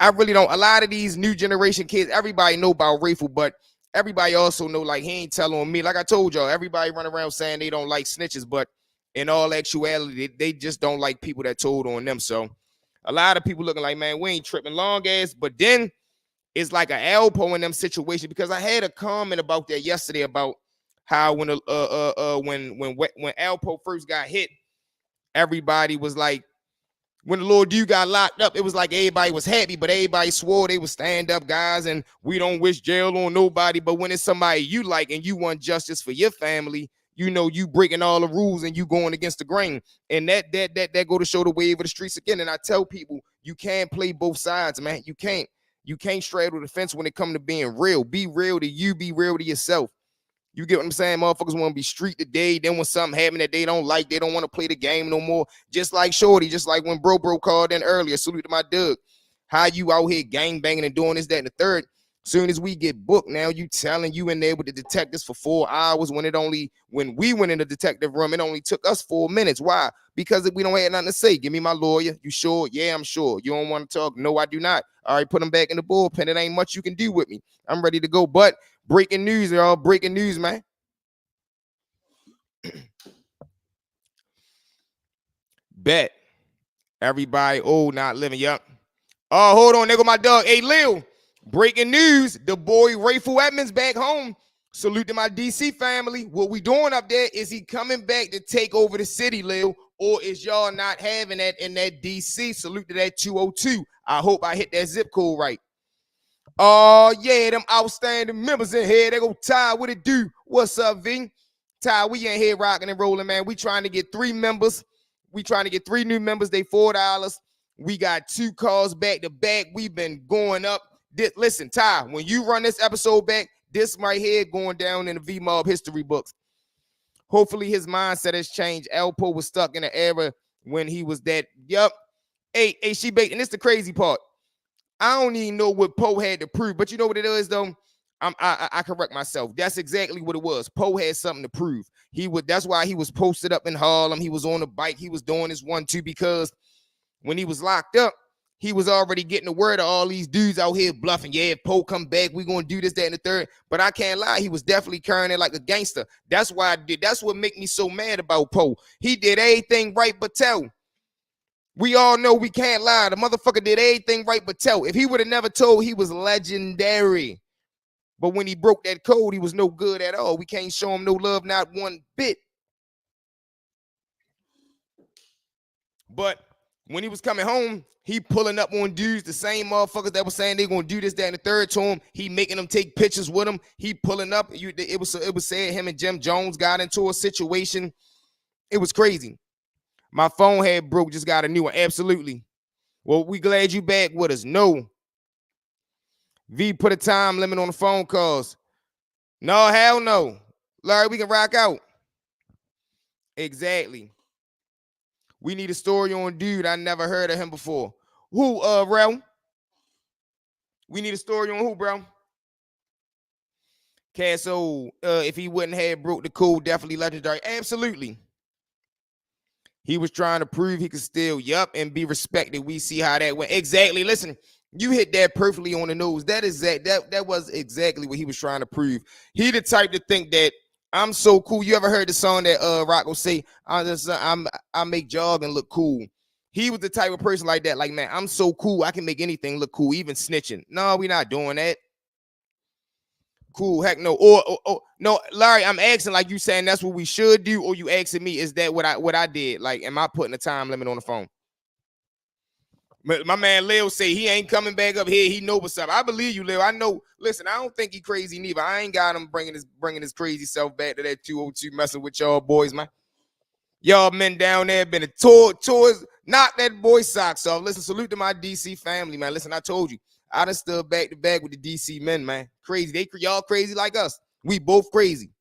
I really don't. A lot of these new generation kids, everybody know about Raful, but everybody also know, like, he ain't telling on me. Like I told y'all, everybody run around saying they don't like snitches, but in all actuality, they just don't like people that told on them. So a lot of people looking like, man, we ain't tripping long ass. But then it's like an Alpo in them situation, because I had a comment about that yesterday about how when Alpo first got hit, everybody was like, when the Lord Dude got locked up, it was like everybody was happy, but everybody swore they would stand up guys and we don't wish jail on nobody. But when it's somebody you like and you want justice for your family, you know you breaking all the rules and you going against the grain. And that go to show the wave of the streets again. And I tell people, you can't play both sides, man. You can't straddle the fence when it comes to being real. Be real to you, be real to yourself. You get what I'm saying? Motherfuckers want to be street today. Then when something happen that they don't like, they don't want to play the game no more. Just like Shorty, just like when Bro called in earlier. Salute to my Doug. How you out here gang banging and doing this, that, and the third. Soon as we get booked, now you telling you in there with the detectives for 4 hours when we went in the detective room, it only took us 4 minutes. Why? Because we don't have nothing to say. Give me my lawyer. You sure? Yeah, I'm sure. You don't want to talk? No, I do not. All right, put them back in the bullpen. It ain't much you can do with me. I'm ready to go. But breaking news, y'all. Breaking news, man. Bet. Everybody old not living. Yup. Oh, hold on. There go my dog. Hey, Lil. Breaking news. The boy Raful Edmonds back home. Salute to my DC family. What we doing up there? Is he coming back to take over the city, Lil? Or is y'all not having that in that DC? Salute to that 202. I hope I hit that zip code right. Oh, yeah, them outstanding members in here. They go, Ty, what it do? What's up, V? Ty, we in here rocking and rolling, man. We trying to get 3 members. We trying to get 3 new members. They $4. We got 2 calls back to back. We've been going up. Listen, Ty, when you run this episode back, this right here going down in the V-Mob history books. Hopefully his mindset has changed. Alpo was stuck in an era when he was that. Yup. Hey, she baked. And this the crazy part. I don't even know what Poe had to prove, but you know what it is, though? I correct myself. That's exactly what it was. Poe had something to prove. That's why he was posted up in Harlem. He was on a bike. He was doing his 1-2 because when he was locked up, he was already getting the word of all these dudes out here bluffing. Yeah, if Poe come back, we gonna do this, that, and the third. But I can't lie, he was definitely carrying it like a gangster. That's why I did. That's what make me so mad about Poe. He did everything right but tell. We all know we can't lie. The motherfucker did everything right but tell. If he would have never told, he was legendary. But when he broke that code, he was no good at all. We can't show him no love, not one bit. But when he was coming home, he pulling up on dudes, the same motherfuckers that were saying they gonna do this, that, and the third to him. He making them take pictures with him. He pulling up. It was said him and Jim Jones got into a situation. It was crazy. My phone had broke, just got a new one. Absolutely. Well, we glad you back with us. No. V put a time limit on the phone calls. No, hell no. Larry, we can rock out. Exactly. We need a story on dude. I never heard of him before. Who, Rel? We need a story on who, bro? Casso, if he wouldn't have broke the code, definitely legendary. Absolutely. He was trying to prove he could still, and be respected. We see how that went. Exactly. Listen, you hit that perfectly on the nose. That was exactly what he was trying to prove. He the type to think that I'm so cool. You ever heard the song that Rocco say, I make jogging look cool. He was the type of person like that. Like, man, I'm so cool. I can make anything look cool, even snitching. No, we're not doing that. Cool, heck no. Or no, Larry, I'm asking like you saying that's what we should do, or you asking me, is that what I did? Like, am I putting a time limit on the phone? My man Lil say he ain't coming back up here. He know what's up. I believe you, Lil. I know. Listen, I don't think he crazy neither. I ain't got him bringing his crazy self back to that 202 messing with y'all boys, man. Y'all men down there been a tours, knock that boy socks off. Listen, salute to my DC family, man. Listen, I told you, I done stood back to back with the DC men, man. Crazy. Y'all crazy like us. We both crazy.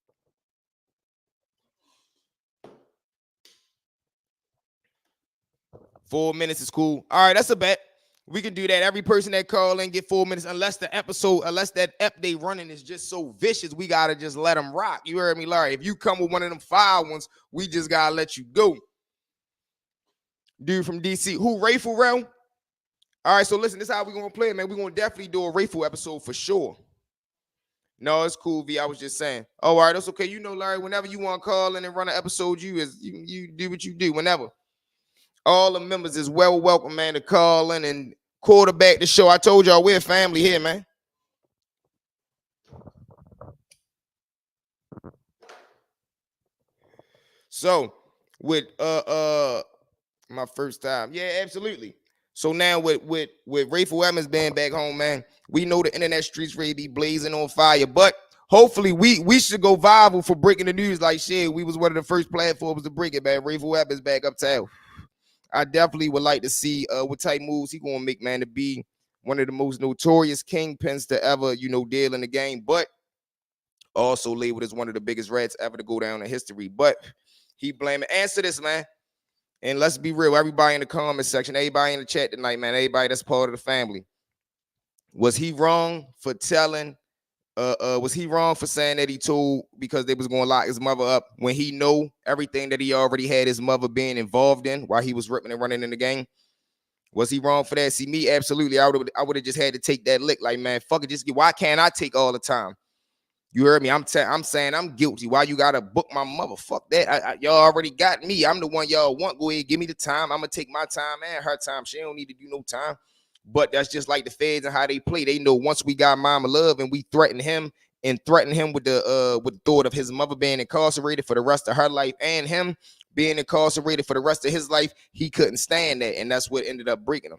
$4 minutes is cool. All right, that's a bet. We can do that. Every person that call in get 4 minutes, unless that ep they running is just so vicious, we gotta just let them rock. You heard me, Larry? If you come with one of them 5 ones, we just gotta let you go. Dude from DC, who Raful Rel? All right, so listen, this is how we gonna play it, man. We gonna definitely do a Raful episode for sure. No, it's cool, V. I was just saying. Oh, all right, that's okay. You know, Larry, whenever you want to call in and run an episode, you do what you do whenever. All the members is welcome, man, to call in and quarterback the show. I told y'all we're a family here, man. So with my first time, yeah, absolutely. So now with Raful Edmonds being back home, man, we know the internet streets ready to be blazing on fire. But hopefully we should go viral for breaking the news. Like shit, we was one of the first platforms to break it, man. Raful Edmonds back uptown. I definitely would like to see what type moves he gonna make, man, to be one of the most notorious kingpins to ever, deal in the game, but also labeled as one of the biggest rats ever to go down in history. But he blaming. Answer this, man. And let's be real, everybody in the comment section, everybody in the chat tonight, man, everybody that's part of the family. Was he wrong for telling? Was he wrong for saying that he told because they was going to lock his mother up when he know everything that he already had his mother being involved in while he was ripping and running in the game? Was he wrong for that? See, me, absolutely. I would have just had to take that lick. Like, man, fuck it. Why can't I take all the time? You heard me? I'm saying I'm guilty. Why you gotta book my mother? Fuck that. Y'all already got me. I'm the one y'all want. Go ahead, give me the time. I'm gonna take my time and her time. She don't need to do no time. But that's just like the feds and how they play. They know once we got Mama Love and we threaten him with the thought of his mother being incarcerated for the rest of her life and him being incarcerated for the rest of his life, he couldn't stand that, and that's what ended up breaking him.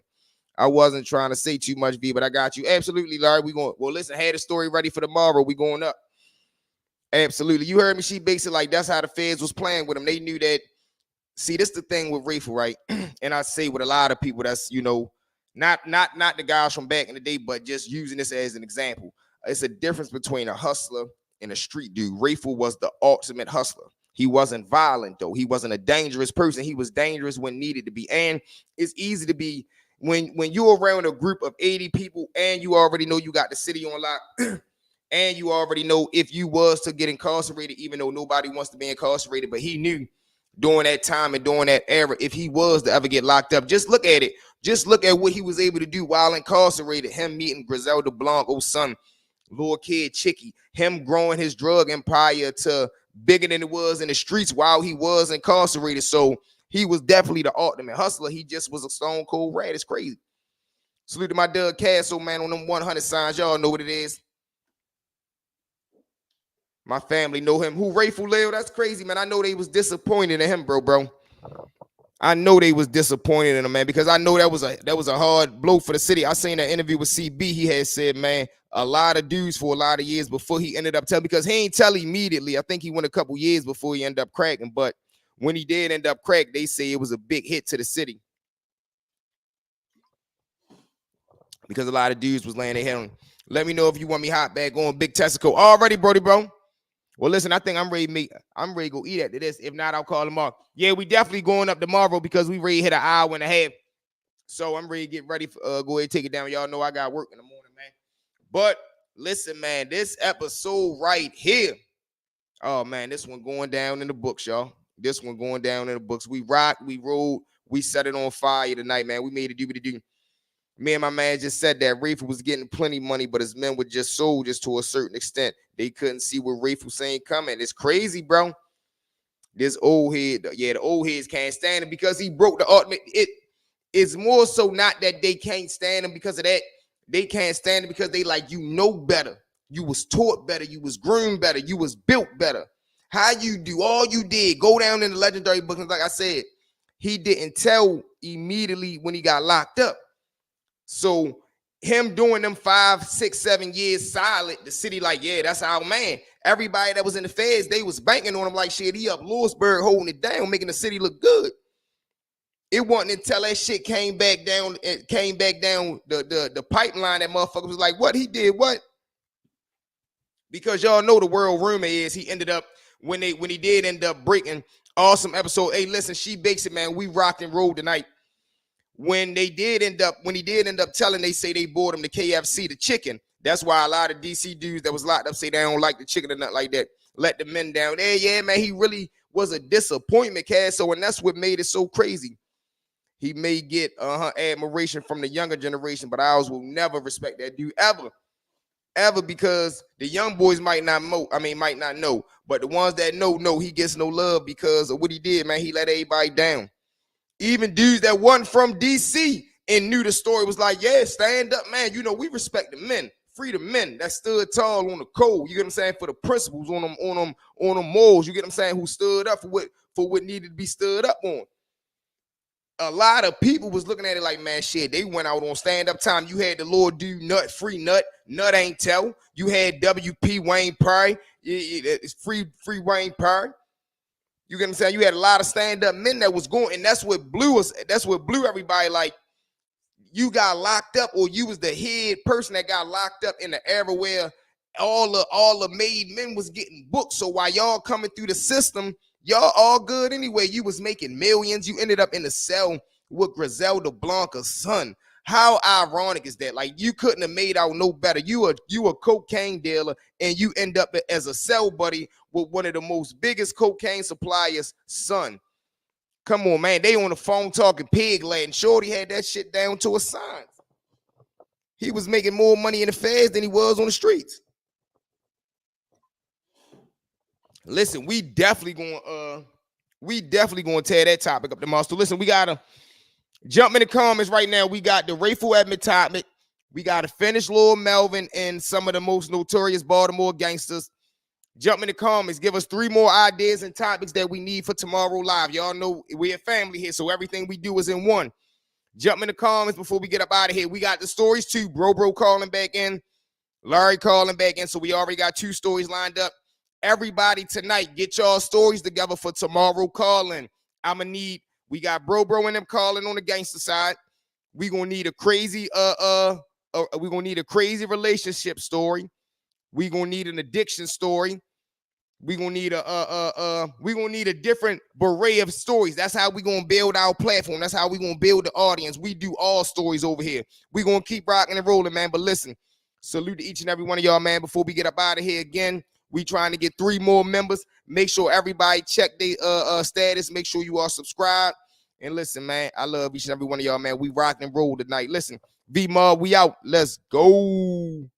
I wasn't trying to say too much, V, but I got you. Absolutely, Larry. Listen, had a story ready for tomorrow. We going up. Absolutely. You heard me. She basically like that's how the feds was playing with him. They knew that. See, this is the thing with Raful, right? And I say with a lot of people that's, not the guys from back in the day, but just using this as an example. It's a difference between a hustler and a street dude. Raful was the ultimate hustler. He wasn't violent, though. He wasn't a dangerous person. He was dangerous when needed to be. And it's easy to be when you're around a group of 80 people and you already know you got the city on lock. And you already know if you was to get incarcerated, even though nobody wants to be incarcerated, but he knew during that time and during that era, if he was to ever get locked up, just look at it. Just look at what he was able to do while incarcerated. Him meeting Griselda Blanco's son, little kid Chicky, him growing his drug empire to bigger than it was in the streets while he was incarcerated. So he was definitely the ultimate hustler. He just was a stone cold rat. It's crazy. Salute to my Doug Castle, man, on them 100 signs. Y'all know what it is. My family know him. Who, Raful Lil? That's crazy, man. I know they was disappointed in him, bro. I know they was disappointed in him, man, because I know that was a hard blow for the city. I seen that interview with CB. He had said, man, a lot of dudes for a lot of years before he ended up telling, because he ain't tell immediately. I think he went a couple years before he ended up cracking. But when he did end up crack, they say it was a big hit to the city. Because a lot of dudes was laying their head on. Let me know if you want me hot back on Big Testicle. Already, Brody, bro. Well, listen, I think I'm ready to go eat after this. If not, I'll call tomorrow. Yeah, we definitely going up tomorrow because we ready to hit an hour and a half. So I'm ready to get ready for go ahead and take it down. Y'all know I got work in the morning, man. But listen, man, this episode right here. Oh man, this one going down in the books, y'all. This one going down in the books. We rocked, we rolled, we set it on fire tonight, man. We made it do. Me and my man just said that Raful was getting plenty money, but his men were just sold just to a certain extent. They couldn't see what Raful saying coming. It's crazy, bro. This old head, the old heads can't stand him because he broke the ultimate. It is more so not that they can't stand him because of that. They can't stand him because they like, you know better. You was taught better. You was groomed better. You was built better. How you do all you did, go down in the legendary books. Like I said, he didn't tell immediately when he got locked up. So him doing them 5, 6, 7 years solid, the city like, yeah, that's our man. Everybody that was in the feds, they was banking on him like shit. He up Lewisburg holding it down, making the city look good. It wasn't until that shit came back down the pipeline that motherfucker was like, what he did, what? Because y'all know the world rumor is he ended up, when he did end up breaking, awesome episode. Hey, listen, She Bakes It, man. We rocked and rolled tonight. When he did end up telling, they say they bought him the KFC, the chicken. That's why a lot of DC dudes that was locked up say they don't like the chicken or nothing like that. Let the men down there. Yeah, man, he really was a disappointment, Cass. So, and that's what made it so crazy. He may get admiration from the younger generation, but ours will never respect that dude ever, because the young boys might not know, but the ones that know he gets no love because of what he did, man. He let everybody down. Even dudes that wasn't from DC and knew the story was like, yeah, stand up, man. You know, we respect the men, free the men that stood tall on the code. You get what I'm saying? For the principles on them morals. You get what I'm saying? Who stood up for what needed to be stood up on. A lot of people was looking at it like, man, shit, they went out on stand-up time. You had the Lord do Nut, free Nut. Nut ain't tell. You had WP Wayne Pryor. It's free Wayne Pryor. You get what I'm saying? You had a lot of stand-up men that was going, and that's what blew us. That's what blew everybody. Like, you got locked up, or you was the head person that got locked up in the era where all the made men was getting booked. So while y'all coming through the system, y'all all good anyway. You was making millions. You ended up in the cell with Griselda Blanca's son. How ironic is that? Like, you couldn't have made out no better. You a cocaine dealer, and you end up as a cell buddy with one of the most biggest cocaine suppliers' son. Come on, man. They on the phone talking pig Latin. Shorty had that shit down to a science. He was making more money in the feds than he was on the streets. Listen, we definitely gonna tear that topic up tomorrow. So listen, we gotta jump in the comments right now. We got the Raful Edmond topic. We gotta finish Lord Melvin and some of the most notorious Baltimore gangsters. Jump in the comments. Give us 3 more ideas and topics that we need for tomorrow live. Y'all know we're a family here, so everything we do is in one. Jump in the comments before we get up out of here. We got the stories too. Bro calling back in. Larry calling back in. So we already got 2 stories lined up. Everybody tonight, get y'all stories together for tomorrow calling. We got bro and them calling on the gangster side. We gonna need a crazy relationship story. We gonna need an addiction story. We gonna need a different array of stories. That's how we gonna build our platform. That's how we gonna build the audience. We do all stories over here. We gonna keep rocking and rolling, man. But listen, salute to each and every one of y'all, man. Before we get up out of here again, we trying to get 3 more members. Make sure everybody check their status. Make sure you are subscribed. And listen, man, I love each and every one of y'all, man. We rock and roll tonight. Listen, V-Mob, we out. Let's go.